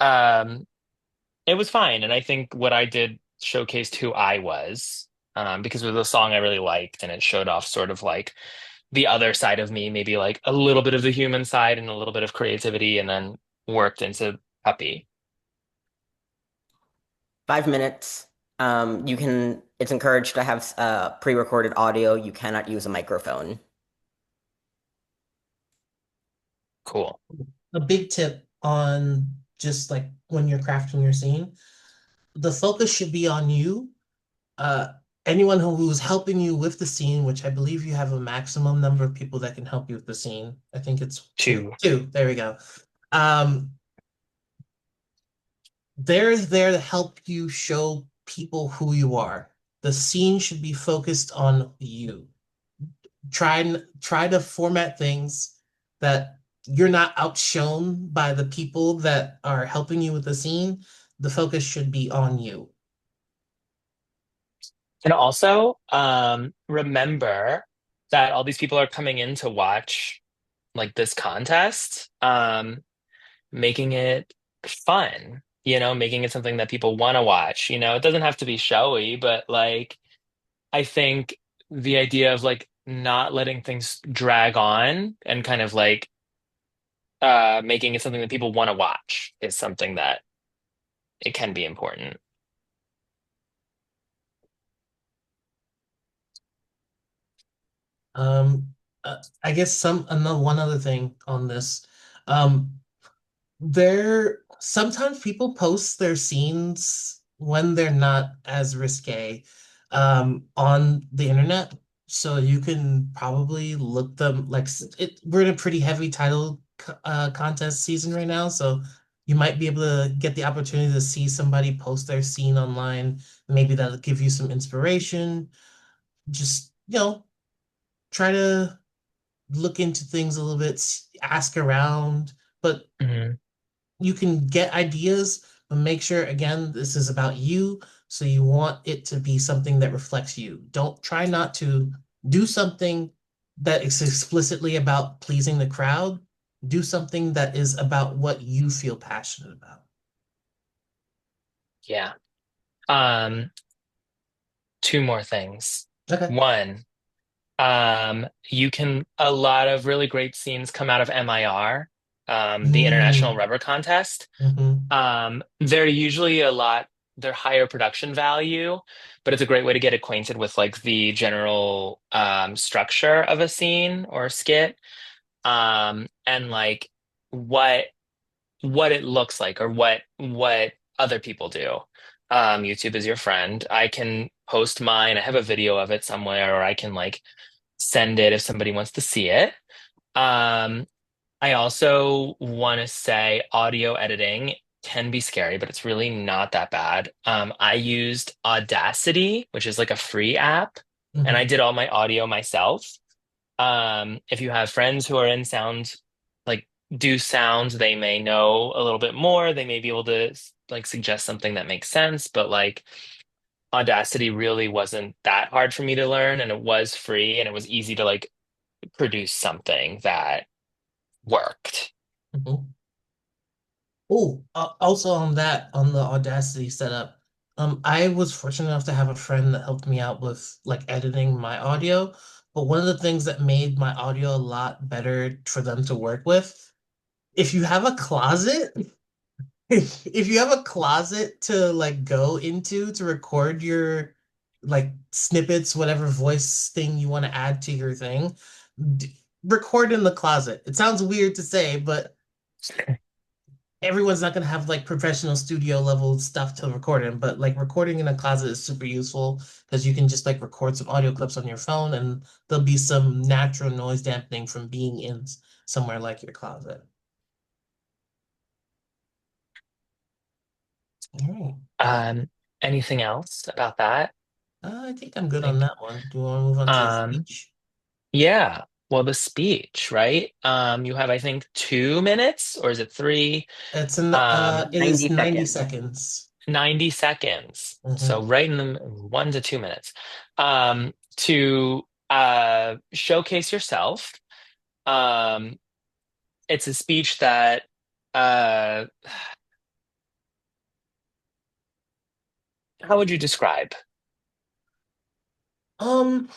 um it was fine. And I think what I did showcased who I was, because it was a song I really liked and it showed off sort of like the other side of me, maybe like a little bit of the human side and a little bit of creativity, and then worked into puppy. 5 minutes. It's encouraged to have pre-recorded audio. You cannot use a microphone. Cool. A big tip on just like when you're crafting your scene, the focus should be on you. Uh, Anyone who's helping you with the scene, which I believe you have a maximum number of people that can help you with the scene. I think it's two. Two. Two. There we go. Um, they're there to help you show people who you are. The scene should be focused on you. Try to format things that you're not outshone by the people that are helping you with the scene. The focus should be on you. And also, remember that all these people are coming in to watch like this contest, making it fun, making it something that people want to watch. It doesn't have to be showy, but like I think the idea of like not letting things drag on and kind of like making it something that people want to watch is something that it can be important. Um, I guess one other thing on this. Um, There sometimes people post their scenes when they're not as risque on the internet. So you can probably look them like we're in a pretty heavy contest season right now, so you might be able to get the opportunity to see somebody post their scene online. Maybe that'll give you some inspiration. Just, try to look into things a little bit, ask around. But Mhm. you can get ideas, but make sure again this is about you. So you want it to be something that reflects you. Don't try not to do something that is explicitly about pleasing the crowd. Do something that is about what you feel passionate about. Yeah. Um, Two more things. Okay. One, you can a lot of really great scenes come out of MIR, the International Mm, Rubber Contest. hmm They're usually they're higher production value, but it's a great way to get acquainted with like the general structure of a scene or a skit, and like what what it looks like or what other people do. YouTube is your friend. I can post mine. I have a video of it somewhere, or I can like send it if somebody wants to see it. Um, I also want to say audio editing can be scary, but it's really not that bad. I used Audacity, which is like a free app, and I hmm did all my audio myself. If you have friends who are in sound, like do sounds, they may know a little bit more. They may be able to like suggest something that makes sense, but like Audacity really wasn't that hard for me to learn, and it was free, and it was easy to like produce something that worked. hmm Oh, also on on the Audacity setup, I was fortunate enough to have a friend that helped me out with like editing my audio. But one of the things that made my audio a lot better for them to work with, if you have a closet, if you have a closet to like go into to record your like snippets, whatever voice thing you want to add to your thing, record in the closet. It sounds weird to say, but everyone's not gonna have like professional studio level stuff to record in, but like recording in a closet is super useful because you can just like record some audio clips on your phone and there'll be some natural noise dampening from being in somewhere like your closet. All right. Um, Anything else about that? I think I'm good on Think. that one. Do you want to move on to the Um, speech? yeah. Well, the speech, right? You have, I think, 2 minutes, or is it three? It is 90 90 seconds. seconds. 90 seconds. So hmm right in the 1 to 2 minutes, to showcase yourself. Um, it's a speech that uh, how would you describe? Um,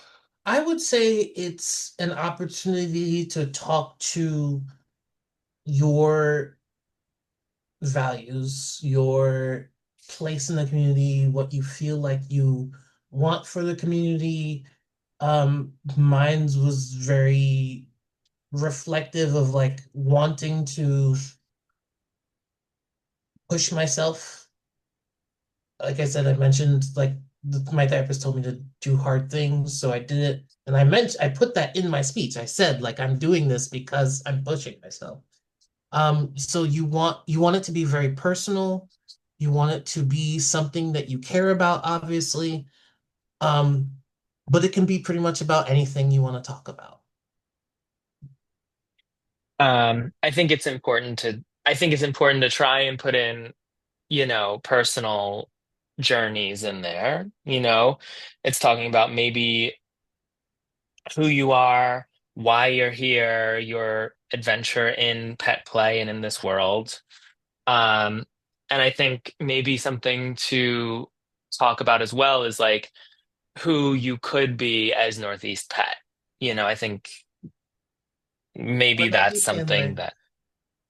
I would say it's an opportunity to talk to your values, your place in the community, what you feel like you want for the community. Mine was very reflective of like wanting to push myself. Like I said, I mentioned like my therapist told me to do hard things, so I did it. And I put that in my speech. I said like I'm doing this because I'm pushing myself. So you want it to be very personal. You want it to be something that you care about, obviously. Um, but it can be pretty much about anything you want to talk about. I think it's important to try and put in, personal journeys in there. It's talking about maybe who you are, why you're here, your adventure in pet play and in this world. Um, and I think maybe something to talk about as well is like who you could be as Northeast Pet. I think Or maybe that's Northeast something Handler. that,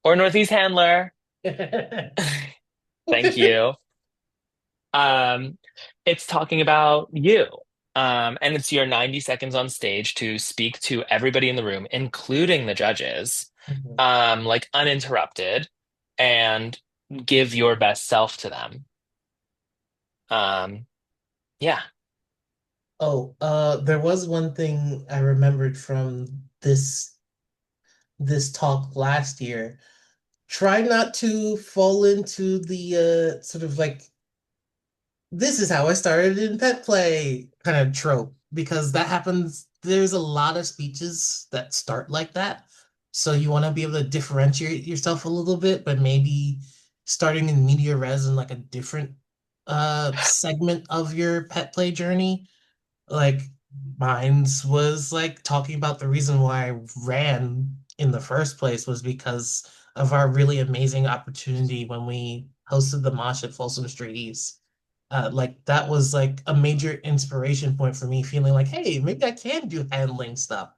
or Northeast Handler. Thank you. Um, it's talking about you. And it's your 90 seconds on stage to speak to everybody in the room, including the judges, Mhm. like uninterrupted, and give your best self to them. Um, yeah. Oh, there was one thing I remembered from this talk last year. Try not to fall into the sort of like this is how I started in pet play kind of trope because that happens. There's a lot of speeches that start like that. So you want to be able to differentiate yourself a little bit, but maybe starting in media res in like a different segment of your pet play journey. Like mine's was like talking about the reason why I ran in the first place was because of our really amazing opportunity when we hosted the Mosh at Folsom Street East. Like that was like a major inspiration point for me, feeling like, hey, maybe I can do handling stuff.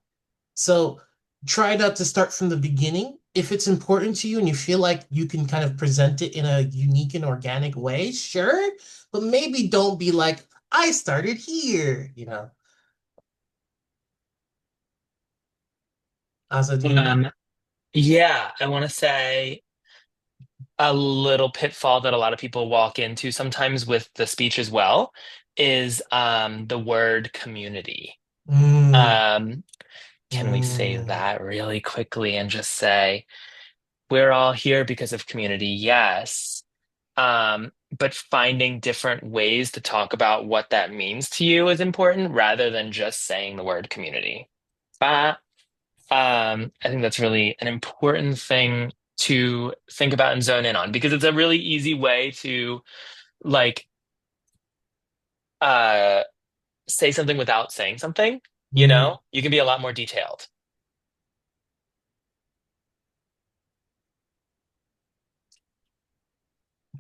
So try not to start from the beginning. If it's important to you and you feel like you can kind of present it in a unique and organic way, sure, but maybe don't be like, I started here. Also, do you? Um, yeah, I want to say a little pitfall that a lot of people walk into sometimes with the speech as well is the word community. Mm, Um, can we say mm, that really quickly and just say, we're all here because of community, yes. But finding different ways to talk about what that means to you is important rather than just saying the word community. But I think that's really an important thing to think about and zone in on because it's a really easy way to like uh say something without saying something, mm, You can be a lot more detailed.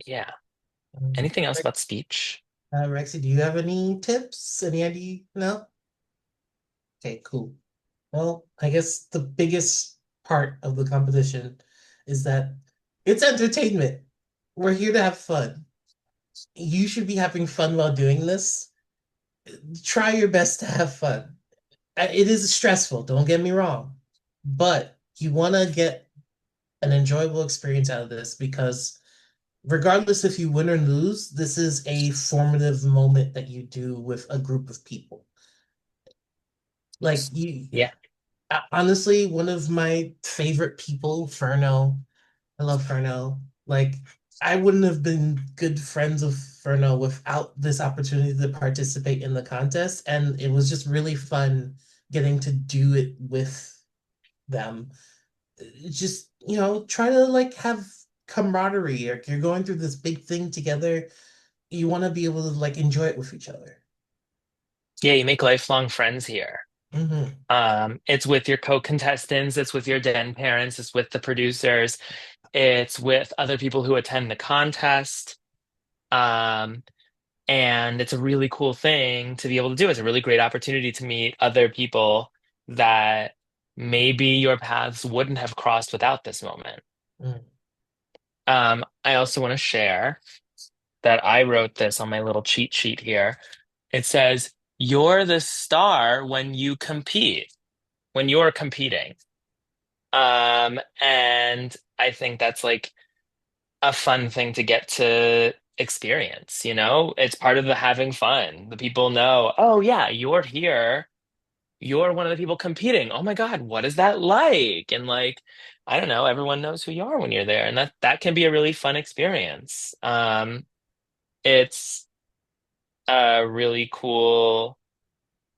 Yeah. mm. Anything else about speech? Rexy, do you have any tips? Any idea? No? Okay, cool. Well, I guess the biggest part of the competition is that it's entertainment. We're here to have fun. You should be having fun while doing this. Try your best to have fun. It is stressful, don't get me wrong, but you want to get an enjoyable experience out of this because regardless if you win or lose, this is a formative moment that you do with a group of people. Like you, Yeah. honestly, one of my favorite people, Furno. I love Furno. Like, I wouldn't have been good friends with Furno without this opportunity to participate in the contest. And it was just really fun getting to do it with them. Just, try to like have camaraderie. Like you're going through this big thing together. You want to be able to like enjoy it with each other. Yeah, you make lifelong friends here. Hmm. It's with your co-contestants, it's with your den parents, it's with the producers, it's with other people who attend the contest. Um, and it's a really cool thing to be able to do. It's a really great opportunity to meet other people that maybe your paths wouldn't have crossed without this moment. I also want to share that I wrote this on my little cheat sheet here. It says, "You're the star when you compete, when you're competing." And I think that's like a fun thing to get to experience, It's part of the having fun. The people know, oh yeah, you're here. You're one of the people competing. Oh my God, what is that like? And like, I don't know, everyone knows who you are when you're there. And that can be a really fun experience. It's really cool.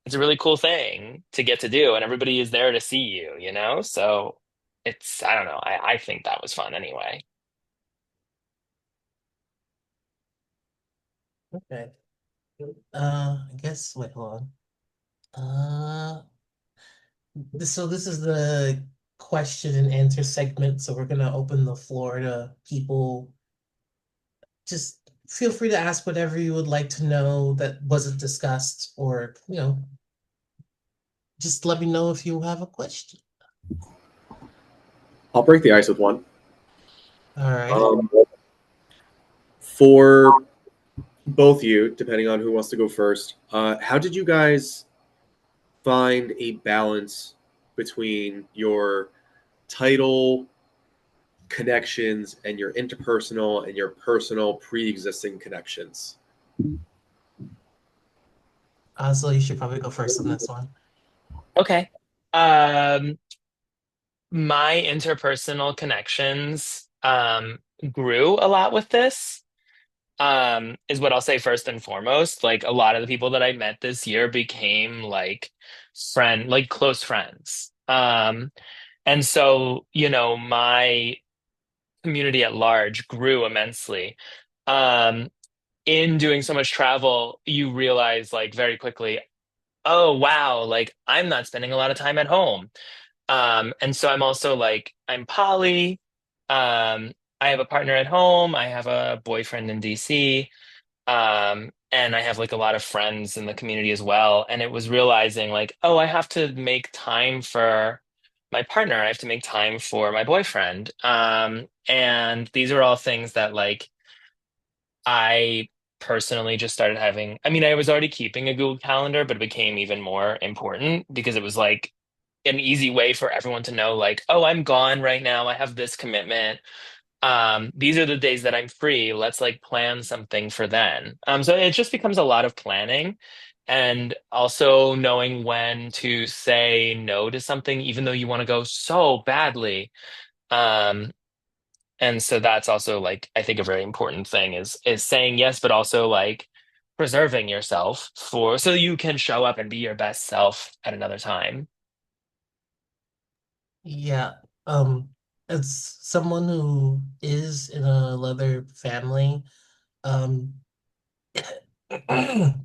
it's a really cool thing to get to do, and everybody is there to see you, you know? So it's, I don't know, I think that was fun anyway. Okay. I guess, wait, hold on. So this is the question and answer segment. So we're gonna open the floor to people. Just feel free to ask whatever you would like to know that wasn't discussed, or, just let me know if you have a question. I'll break the ice with one. Alrighty. Um, for both you, depending on who wants to go first, how did you guys find a balance between your title connections and your interpersonal and your personal pre-existing connections? So you should probably go first on this one. Okay. Um, my interpersonal connections grew a lot with this. Is what I'll say first and foremost. Like a lot of the people that I met this year became like close friends. And so, my community at large grew immensely. Um, in doing so much travel, you realize like very quickly, oh wow, like I'm not spending a lot of time at home. And so I'm also like, I'm poly. I have a partner at home. I have a boyfriend in DC. And I have like a lot of friends in the community as well. And it was realizing like, oh, I have to make time for my partner. I have to make time for my boyfriend. And these are all things that like I personally just started having. I mean, I was already keeping a Google Calendar, but it became even more important because it was like an easy way for everyone to know, like, oh, I'm gone right now. I have this commitment. These are the days that I'm free. Let's like plan something for then. So it just becomes a lot of planning and also knowing when to say no to something, even though you want to go so badly. Um, and so that's also like I think a very important thing is saying yes, but also like preserving yourself for so you can show up and be your best self at another time. Yeah. Um, as someone who is in a leather family, um, and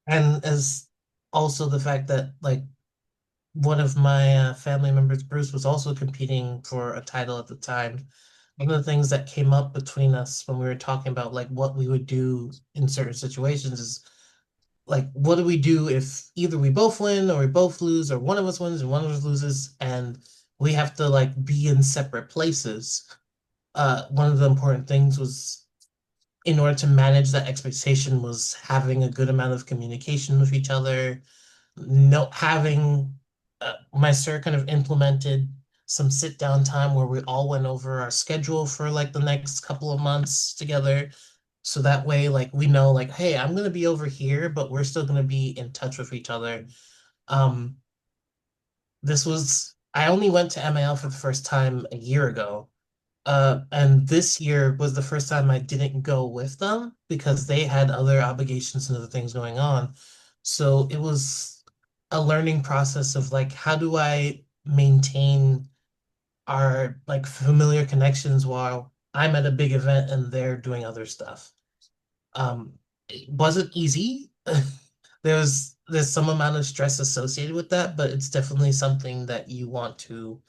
as also the fact that like one of my family members, Bruce, was also competing for a title at the time. One of the things that came up between us when we were talking about like what we would do in certain situations is like, what do we do if either we both win or we both lose, or one of us wins and one of us loses, and we have to like be in separate places? One of the important things was, in order to manage that expectation, was having a good amount of communication with each other. No, having my sir kind of implemented some sit down time where we all went over our schedule for like the next couple of months together. So that way, like we know, like, hey, I'm gonna be over here, but we're still gonna be in touch with each other. Um, I only went to MAL for the first time a year ago. And this year was the first time I didn't go with them because they had other obligations and other things going on. So it was a learning process of like, how do I maintain our like familiar connections while I'm at a big event and they're doing other stuff. It wasn't easy. There's some amount of stress associated with that, but it's definitely something that you want to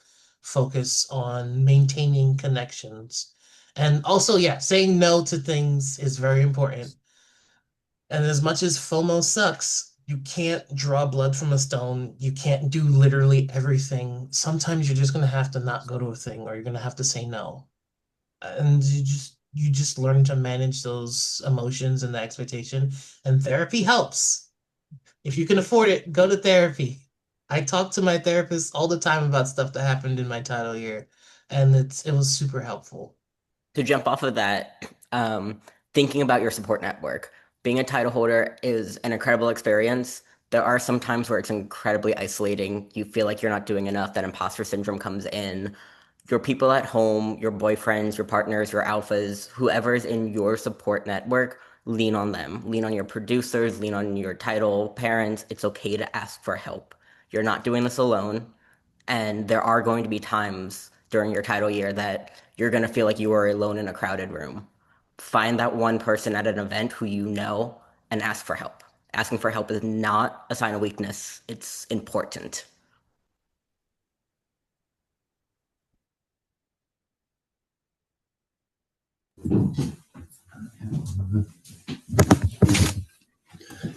focus on maintaining connections. And also, yeah, saying no to things is very important. And as much as FOMO sucks, you can't draw blood from a stone. You can't do literally everything. Sometimes you're just gonna have to not go to a thing, or you're gonna have to say no. And you just learn to manage those emotions and the expectation. And therapy helps. If you can afford it, go to therapy. I talk to my therapist all the time about stuff that happened in my title year, and it was super helpful. To jump off of that, thinking about your support network, being a title holder is an incredible experience. There are some times where it's incredibly isolating. You feel like you're not doing enough, that imposter syndrome comes in. Your people at home, your boyfriends, your partners, your alphas, whoever is in your support network, lean on them. Lean on your producers, lean on your title parents. It's okay to ask for help. You're not doing this alone. And there are going to be times during your title year that you're going to feel like you are alone in a crowded room. Find that one person at an event who you know and ask for help. Asking for help is not a sign of weakness, it's important.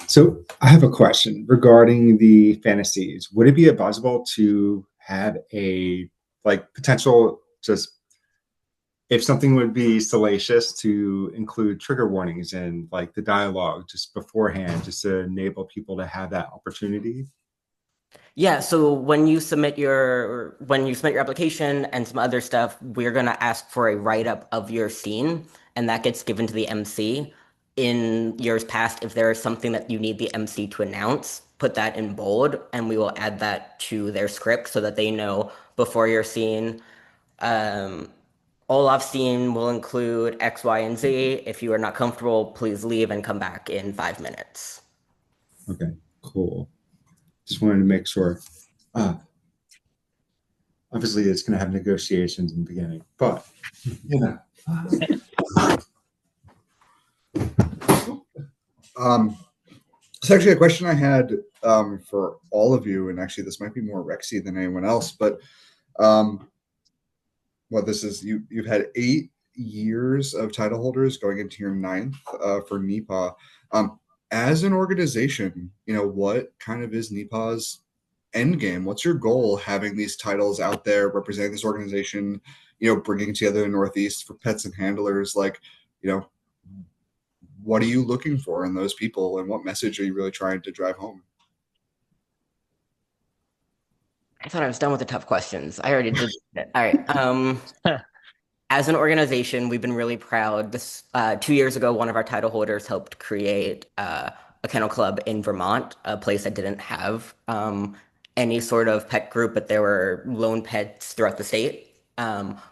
So I have a question regarding the fantasies. Would it be advisable to have a like potential just if something would be salacious to include trigger warnings and like the dialogue just beforehand, just to enable people to have that opportunity? Yeah, so when you submit your application and some other stuff, we're gonna ask for a write-up of your scene, and that gets given to the MC. In years past, if there is something that you need the MC to announce, put that in bold, and we will add that to their script so that they know before your scene. Um, Olaf's scene will include X, Y, and Z. If you are not comfortable, please leave and come back in 5 minutes. Okay, cool. Just wanted to make sure. Uh, Obviously, it's going to have negotiations in the beginning, but you know. Um, it's actually a question I had for all of you, and actually, this might be more Rexy than anyone else. But um, well, this is you. You've had 8 years of title holders going into your ninth for NEPA. Um, as an organization, what kind of is NEPA's end game? What's your goal having these titles out there representing this organization? Bringing together the Northeast for pets and handlers. You know, what are you looking for in those people, and what message are you really trying to drive home? I thought I was done with the tough questions. I already did it. All right. As an organization, we've been really proud. This 2 years ago, one of our title holders helped create a kennel club in Vermont, a place that didn't have any sort of pet group, but there were lone pets throughout the state.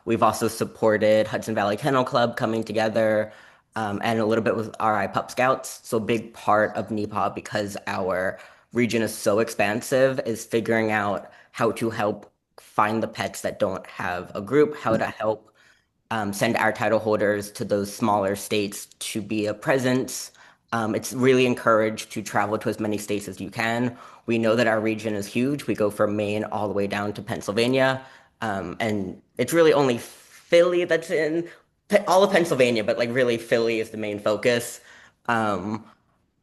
We've also supported Hudson Valley Kennel Club coming together, and a little bit with RI Pup Scouts. So a big part of NEPA, because our region is so expansive, is figuring out how to help find the pets that don't have a group, how to help send our title holders to those smaller states to be a presence. It's really encouraged to travel to as many states as you can. We know that our region is huge. We go from Maine all the way down to Pennsylvania. And it's really only Philly that's in all of Pennsylvania, but like really Philly is the main focus. Um,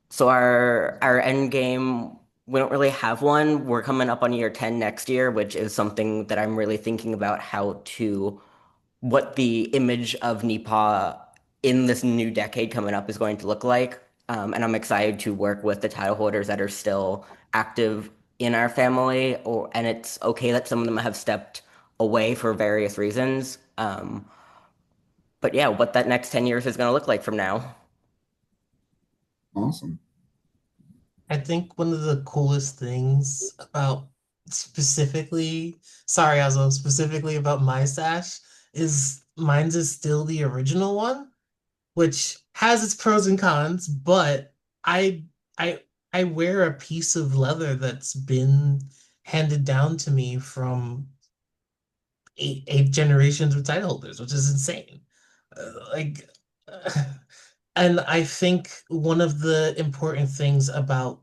so our end game, we don't really have one. We're coming up on year 10 next year, which is something that I'm really thinking about how to what the image of Nepal in this new decade coming up is going to look like. And I'm excited to work with the title holders that are still active in our family, and it's okay that some of them have stepped away for various reasons. But yeah, what that next 10 years is going to look like from now. Awesome. I think one of the coolest things about sorry, Azo, specifically about my sash is mine's is still the original one, which has its pros and cons, but I I I wear a piece of leather that's been handed down to me from eight generations of title holders, which is insane. Like, and I think one of the important things about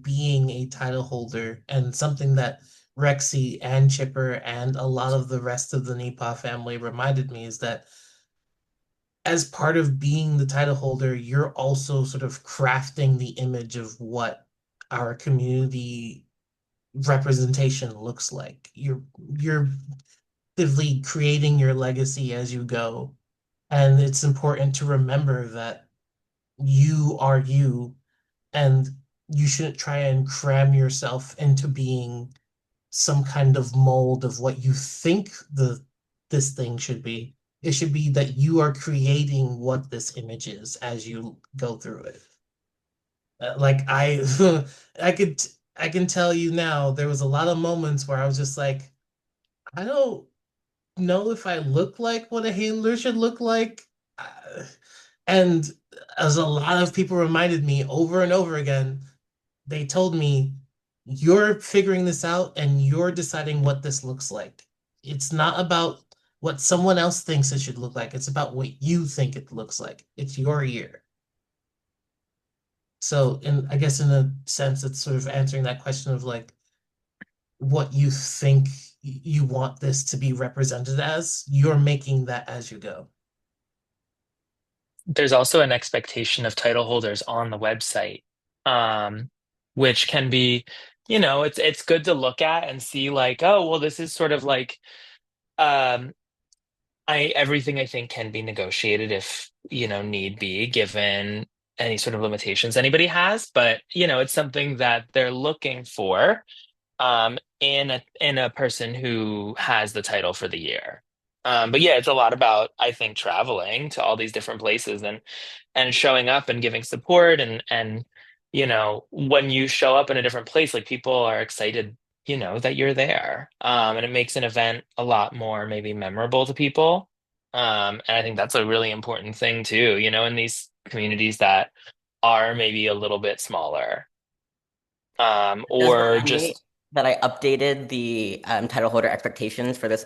being a title holder and something that Rexy and Chipper and a lot of the rest of the Nepa family reminded me is that as part of being the title holder, you're also sort of crafting the image of what our community representation looks like. You're actively creating your legacy as you go. And it's important to remember that you are you, and you shouldn't try and cram yourself into being some kind of mold of what you think this thing should be. It should be that you are creating what this image is as you go through it. Like I could I can tell you now, there was a lot of moments where I was just like, I don't know if I look like what a handler should look like. Uh, And as a lot of people reminded me over and over again, they told me, you're figuring this out and you're deciding what this looks like. It's not about what someone else thinks it should look like. It's about what you think it looks like. It's your year. So, I guess in a sense, it's sort of answering that question of like what you think you want this to be represented as. You're making that as you go. There's also an expectation of title holders on the website, um, which can be, it's good to look at and see like, oh, well, this is sort of like, um, I everything I think can be negotiated if, need be, given any sort of limitations anybody has, but it's something that they're looking for in a person who has the title for the year. But yeah, it's a lot about, I think, traveling to all these different places and showing up and giving support and when you show up in a different place, like people are excited, that you're there. And it makes an event a lot more maybe memorable to people. And I think that's a really important thing too, in these communities that are maybe a little bit smaller. It does Or remind me just that I updated the title holder expectations for these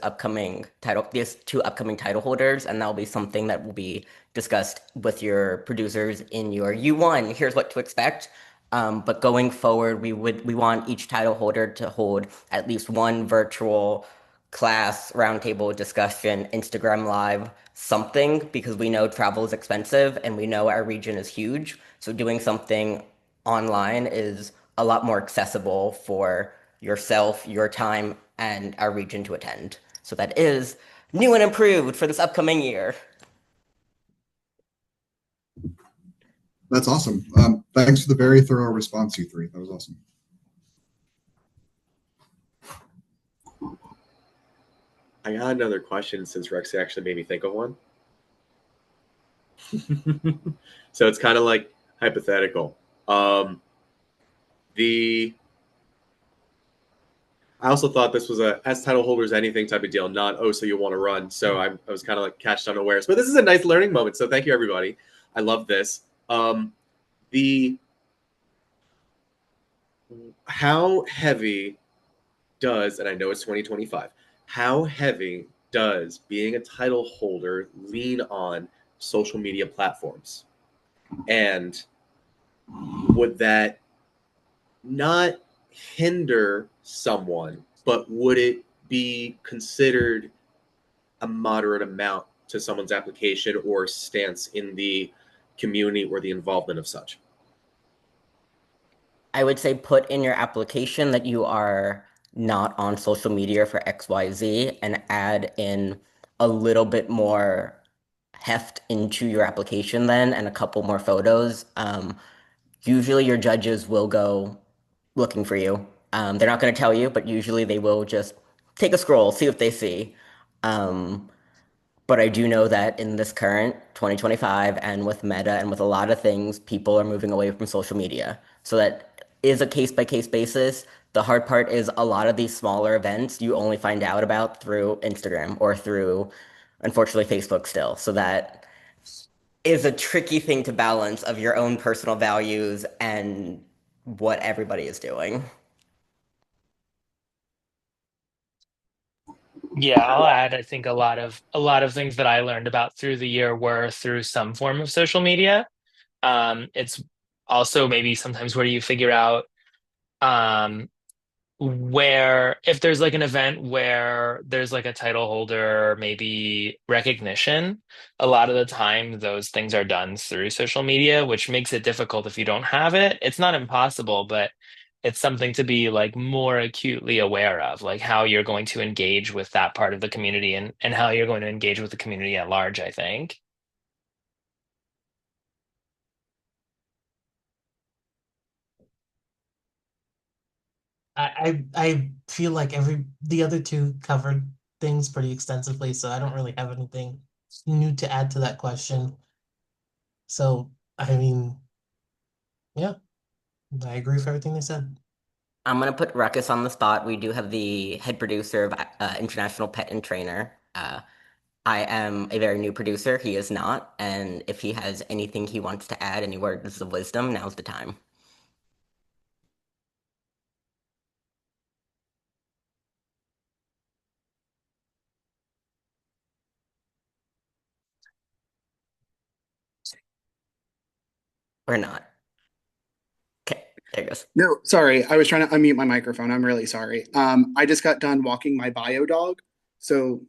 two upcoming title holders, and that'll be something that will be discussed with your producers in your U1. Here's what to expect. But going forward, we want each title holder to hold at least one virtual class, roundtable discussion, Instagram live, something, because we know travel is expensive and we know our region is huge. So doing something online is a lot more accessible for yourself, your time, and our region to attend. So that is new and improved for this upcoming year. That's awesome. Thanks for the very thorough response, you three. That was awesome. I got another question since Rexy actually made me think of one. So it's kind of like hypothetical. Um, the I also thought this was a as title holders anything type of deal, not oh so you want to run. So I was kind of like catched unawares, but this is a nice learning moment. So thank you everybody. I love this. The how heavy does and I know it's 2025. How heavy does being a title holder lean on social media platforms? And would that not hinder someone, but would it be considered a moderate amount to someone's application or stance in the community or the involvement of such? I would say put in your application that you are not on social media for XYZ and add in a little bit more heft into your application then and a couple more photos. Usually your judges will go looking for you. They're not going to tell you, but usually they will just take a scroll, see what they see. Um, but I do know that in this current 2025 and with Meta and with a lot of things, people are moving away from social media. So that is a case by case basis. The hard part is a lot of these smaller events you only find out about through Instagram or through, unfortunately, Facebook still. So that is a tricky thing to balance of your own personal values and what everybody is doing. Yeah, I'll add, I think a lot of things that I learned about through the year were through some form of social media. It's also maybe sometimes where you figure out um, where if there's like an event where there's like a title holder, maybe recognition, a lot of the time those things are done through social media, which makes it difficult if you don't have it. It's not impossible, but it's something to be like more acutely aware of, like how you're going to engage with that part of the community and how you're going to engage with the community at large, I think. I feel like the other two covered things pretty extensively, so I don't really have anything new to add to that question. So, I mean, yeah, I agree with everything they said. I'm gonna put Ruckus on the spot. We do have the head producer of International Pet and Trainer. I am a very new producer. He is not. And if he has anything he wants to add, any words of wisdom, now's the time. Or not. Okay, there it goes. No, sorry. I was trying to unmute my microphone. I'm really sorry. I just got done walking my bio dog. So,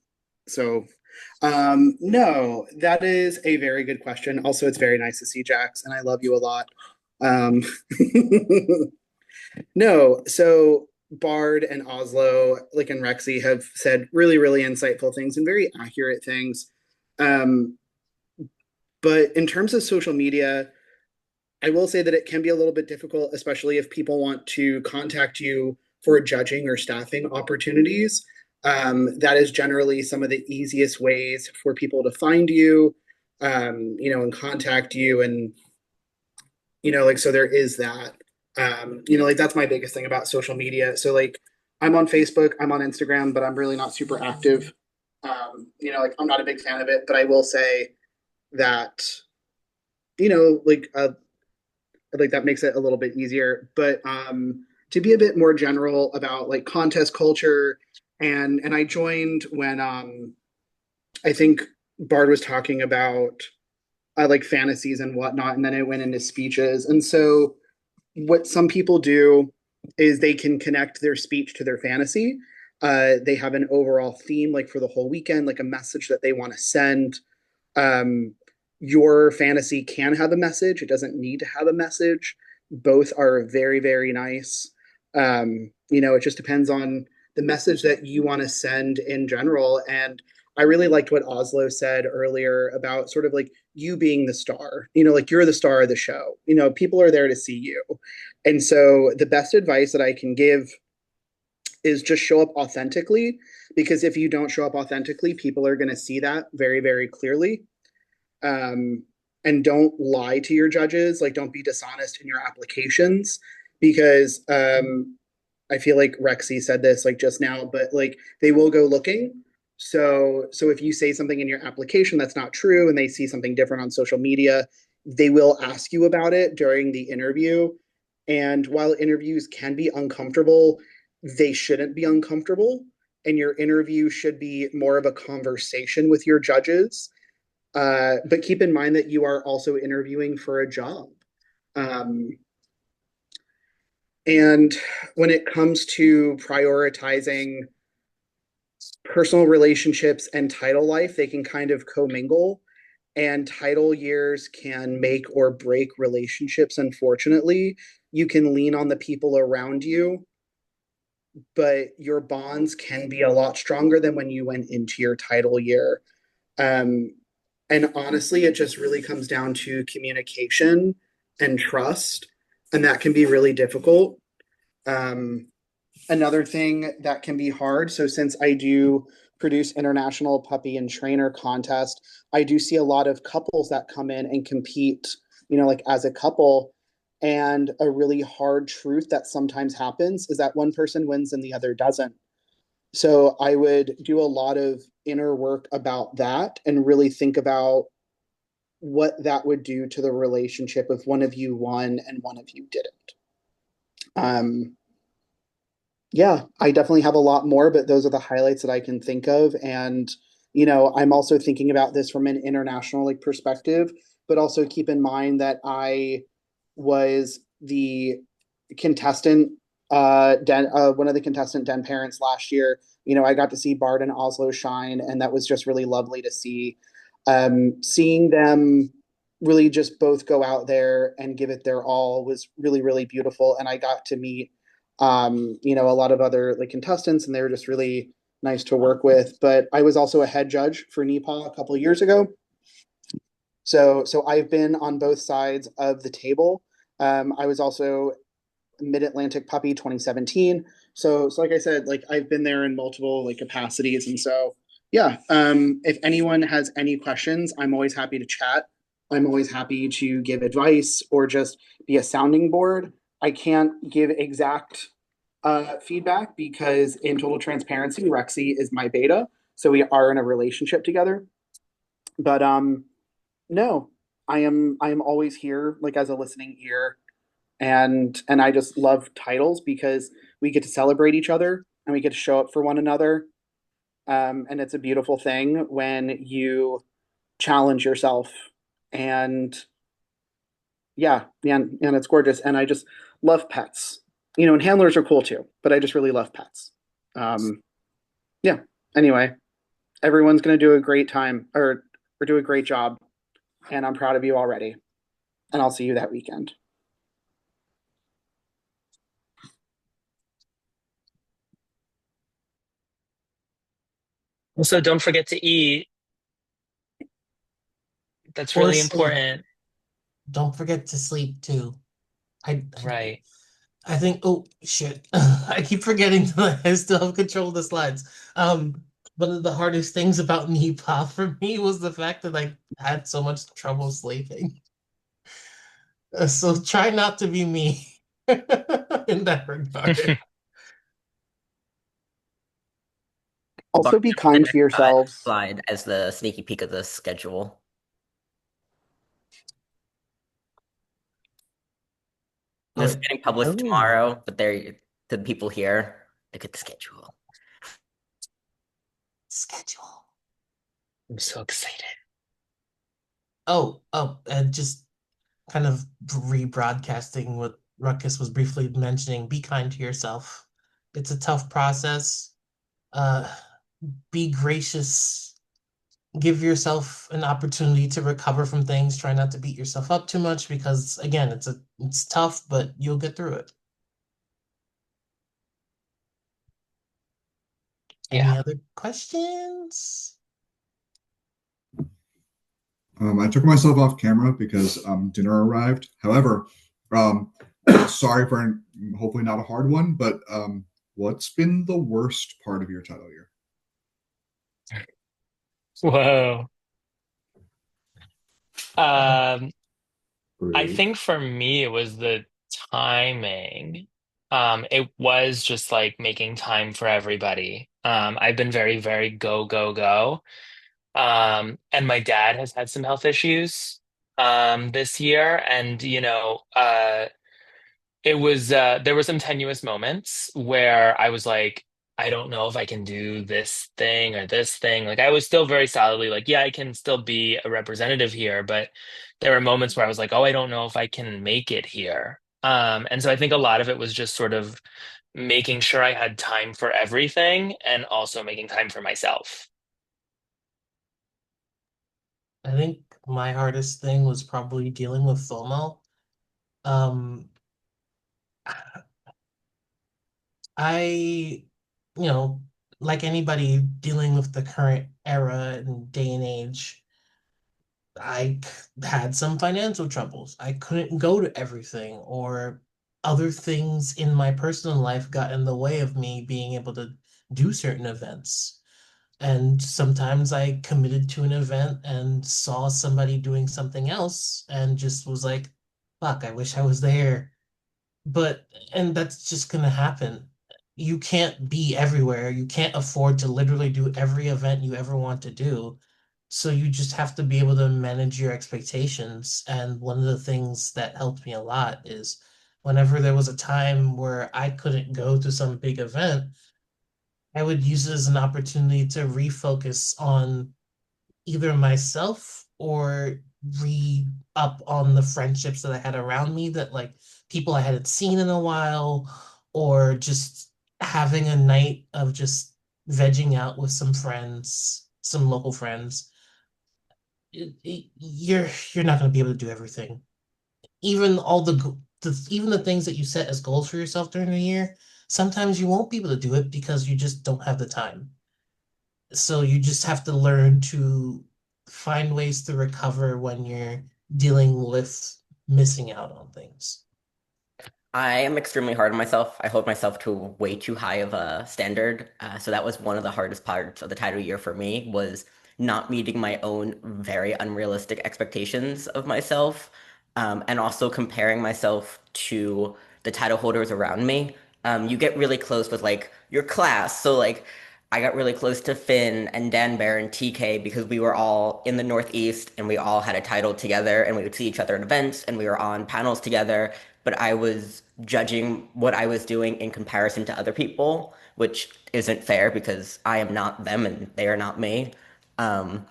no, that is a very good question. Also, it's very nice to see Jax, and I love you a lot. Um, no, so Bard and Oslo, like and Rexy, have said really, really insightful things and very accurate things. Um, but in terms of social media, I will say that it can be a little bit difficult, especially if people want to contact you for judging or staffing opportunities. That is generally some of the easiest ways for people to find you, and contact you. And, like, so there is that. Like, that's my biggest thing about social media. So, like, I'm on Facebook, I'm on Instagram, but I'm really not super active. Like, I'm not a big fan of it, but I will say that, like that makes it a little bit easier. But to be a bit more general about like contest culture, and I joined when I think Bard was talking about like fantasies and whatnot, and then it went into speeches. And so what some people do is they can connect their speech to their fantasy. They have an overall theme, like for the whole weekend, like a message that they want to send. um, your fantasy can have a message. It doesn't need to have a message. Both are very, very nice. It just depends on the message that you want to send in general. And I really liked what Oslo said earlier about sort of like you being the star, like you're the star of the show. People are there to see you. And so the best advice that I can give is just show up authentically, because if you don't show up authentically, people are going to see that very, very clearly. um, and don't lie to your judges. Like, don't be dishonest in your applications, because I feel like Rexy said this like just now, but like they will go looking. So if you say something in your application that's not true and they see something different on social media, they will ask you about it during the interview. And while interviews can be uncomfortable, they shouldn't be uncomfortable. And your interview should be more of a conversation with your judges, but keep in mind that you are also interviewing for a job. Um, and when it comes to prioritizing personal relationships and title life, they can kind of commingle. And title years can make or break relationships, unfortunately. You can lean on the people around you, but your bonds can be a lot stronger than when you went into your title year. Um, and honestly, it just really comes down to communication and trust, and that can be really difficult. Um, Another thing that can be hard, so since I do produce international puppy and trainer contest, I do see a lot of couples that come in and compete, like as a couple. And a really hard truth that sometimes happens is that one person wins and the other doesn't. So I would do a lot of inner work about that and really think about what that would do to the relationship if one of you won and one of you didn't. Um, yeah, I definitely have a lot more, but those are the highlights that I can think of. And, I'm also thinking about this from an international like perspective, but also keep in mind that I was the contestant, one of the contestant den parents last year. I got to see Bard and Oslo shine, and that was just really lovely to see. Seeing them really just both go out there and give it their all was really, really beautiful. And I got to meet a lot of other like contestants, and they were just really nice to work with. But I was also a head judge for NEPA a couple of years ago. So I've been on both sides of the table. I was also Mid-Atlantic Puppy 2017. So like I said, like I've been there in multiple like capacities. And so yeah, if anyone has any questions, I'm always happy to chat. I'm always happy to give advice or just be a sounding board. I can't give exact feedback because in total transparency, Rexy is my beta. So we are in a relationship together. But no, I am always here like as a listening ear, and I just love titles because we get to celebrate each other and we get to show up for one another. And it's a beautiful thing when you challenge yourself. And yeah, and it's gorgeous. And I just love pets. And handlers are cool too, but I just really love pets. Um, yeah. Anyway, everyone's gonna do a great time or do a great job, and I'm proud of you already. And I'll see you that weekend. Also, don't forget to eat. That's Or really sleep. important. Don't forget to sleep too. I Right. I think, oh shit. I keep forgetting that I still have control of the slides. One of the hardest things about Nepal for me was the fact that I had so much trouble sleeping. So try not to be me in that regard. Also, Lauren, be the kind to next yourselves. slide as the sneaky peek of the schedule. This is Oh, getting published Oh, tomorrow, but there to the people here, look at the schedule. schedule. I'm so excited. And just kind of rebroadcasting what Ruckus was briefly mentioning. Be kind to yourself. It's a tough process. Uh, be gracious. Give yourself an opportunity to recover from things. Try not to beat yourself up too much because again, it's tough, but you'll get through it. Yeah. Any other questions? I took myself off camera because dinner arrived. However, um, sorry for hopefully not a hard one, but what's been the worst part of your title year? Whoa. Uh, Um, I Rude. think for me it was the timing. It was just like making time for everybody. I've been very, very go, go, go. And my dad has had some health issues this year, and it was there were some tenuous moments where I was like, I don't know if I can do this thing or this thing. Like I was still very solidly like, yeah, I can still be a representative here, but there were moments where I was like, oh, I don't know if I can make it here. And so I think a lot of it was just sort of making sure I had time for everything and also making time for myself. I think my hardest thing was probably dealing with FOMO. Um, I, you know, like anybody dealing with the current era and day and age, had some financial troubles. I couldn't go to everything, or other things in my personal life got in the way of me being able to do certain events. And sometimes I committed to an event and saw somebody doing something else and just was like, fuck, I wish I was there. But, and that's just gonna happen. You can't be everywhere. You can't afford to literally do every event you ever want to do. So you just have to be able to manage your expectations. And one of the things that helped me a lot is whenever there was a time where I couldn't go to some big event, I would use it as an opportunity to refocus on either myself or re up on the friendships that I had around me, that like people I hadn't seen in a while, or just having a night of just vegging out with some friends, some local friends. You're not going to be able to do everything. Even even the things that you set as goals for yourself during the year, sometimes you won't be able to do it because you just don't have the time. So you just have to learn to find ways to recover when you're dealing with missing out on things. I am extremely hard on myself. I hold myself to way too high of a standard. So that was one of the hardest parts of the title year for me was not meeting my own very unrealistic expectations of myself, and also comparing myself to the title holders around me. You get really close with like your class. So like I got really close to Finn and Dan Bear and TK because we were all in the Northeast and we all had a title together and we would see each other at events and we were on panels together. But I was judging what I was doing in comparison to other people, which isn't fair because I am not them and they are not me. Um,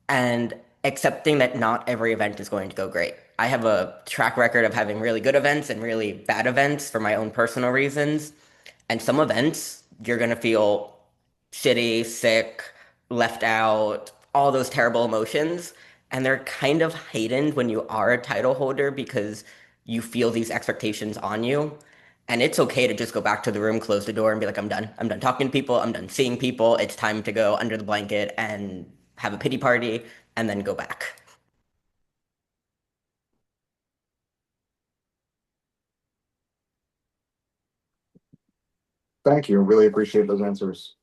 and accepting that not every event is going to go great. I have a track record of having really good events and really bad events for my own personal reasons. And some events, you're going to feel shitty, sick, left out, all those terrible emotions. And they're kind of heightened when you are a title holder because you feel these expectations on you. And it's okay to just go back to the room, close the door, and be like, I'm done. I'm done talking to people. I'm done seeing people. It's time to go under the blanket and have a pity party and then go back. Thank you. Really appreciate those answers.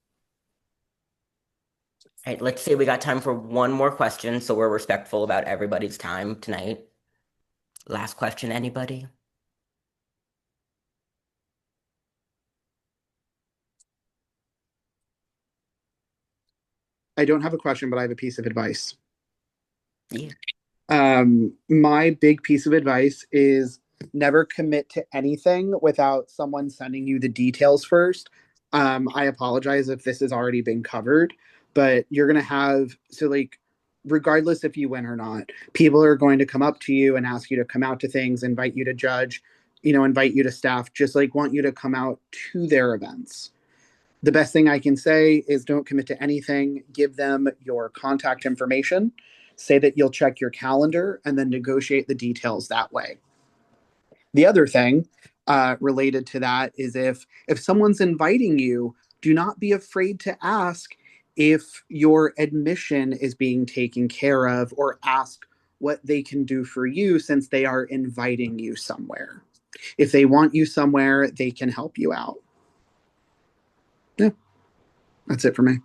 All right, let's say we got time for one more question, so we're respectful about everybody's time tonight. Last question, anybody? I don't have a question, but I have a piece of advice. Yeah. My big piece of advice is never commit to anything without someone sending you the details first. I apologize if this has already been covered, but you're going to have, so like, regardless if you win or not, people are going to come up to you and ask you to come out to things, invite you to judge, invite you to staff, just like want you to come out to their events. The best thing I can say is don't commit to anything. Give them your contact information. Say that you'll check your calendar and then negotiate the details that way. The other thing related to that is if someone's inviting you, do not be afraid to ask if your admission is being taken care of or ask what they can do for you since they are inviting you somewhere. If they want you somewhere, they can help you out. Yeah, that's it for me.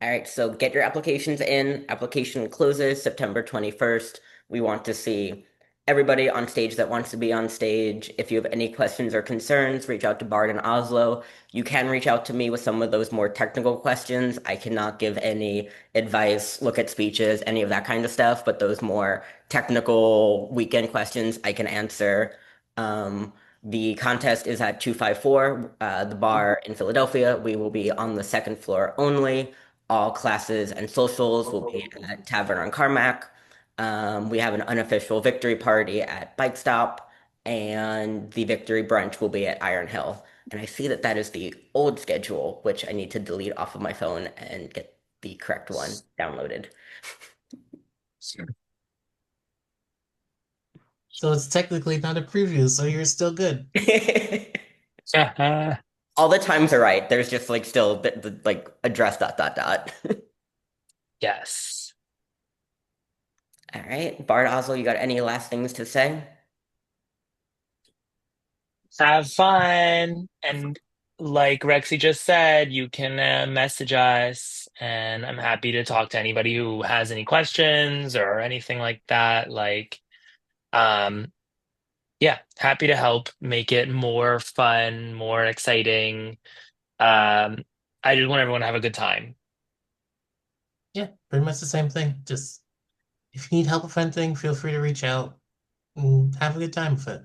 All right, so get your applications in. Application closes September 21st. We want to see everybody on stage that wants to be on stage. If you have any questions or concerns, reach out to Bard in Oslo. You can reach out to me with some of those more technical questions. I cannot give any advice, look at speeches, any of that kind of stuff, but those more technical weekend questions I can answer. The contest is at 254, the bar in Philadelphia. We will be on the second floor only. All classes and socials will be at Tavern on Carmack. We have an unofficial victory party at Bike Stop, and the victory brunch will be at Iron Hill. And I see that that is the old schedule, which I need to delete off of my phone and get the correct one downloaded. So it's technically not a preview, so you're still good. All the times are right. There's just like still like address dot dot dot. Yes. All right, Bart Oslo, you got any last things to say? Have fun. And like Rexy just said, you can message us, and I'm happy to talk to anybody who has any questions or anything like that. Um, yeah, happy to help make it more fun, more exciting. Um, I just want everyone to have a good time. Yeah, pretty much the same thing. Just if you need help with anything, feel free to reach out and have a good time with it.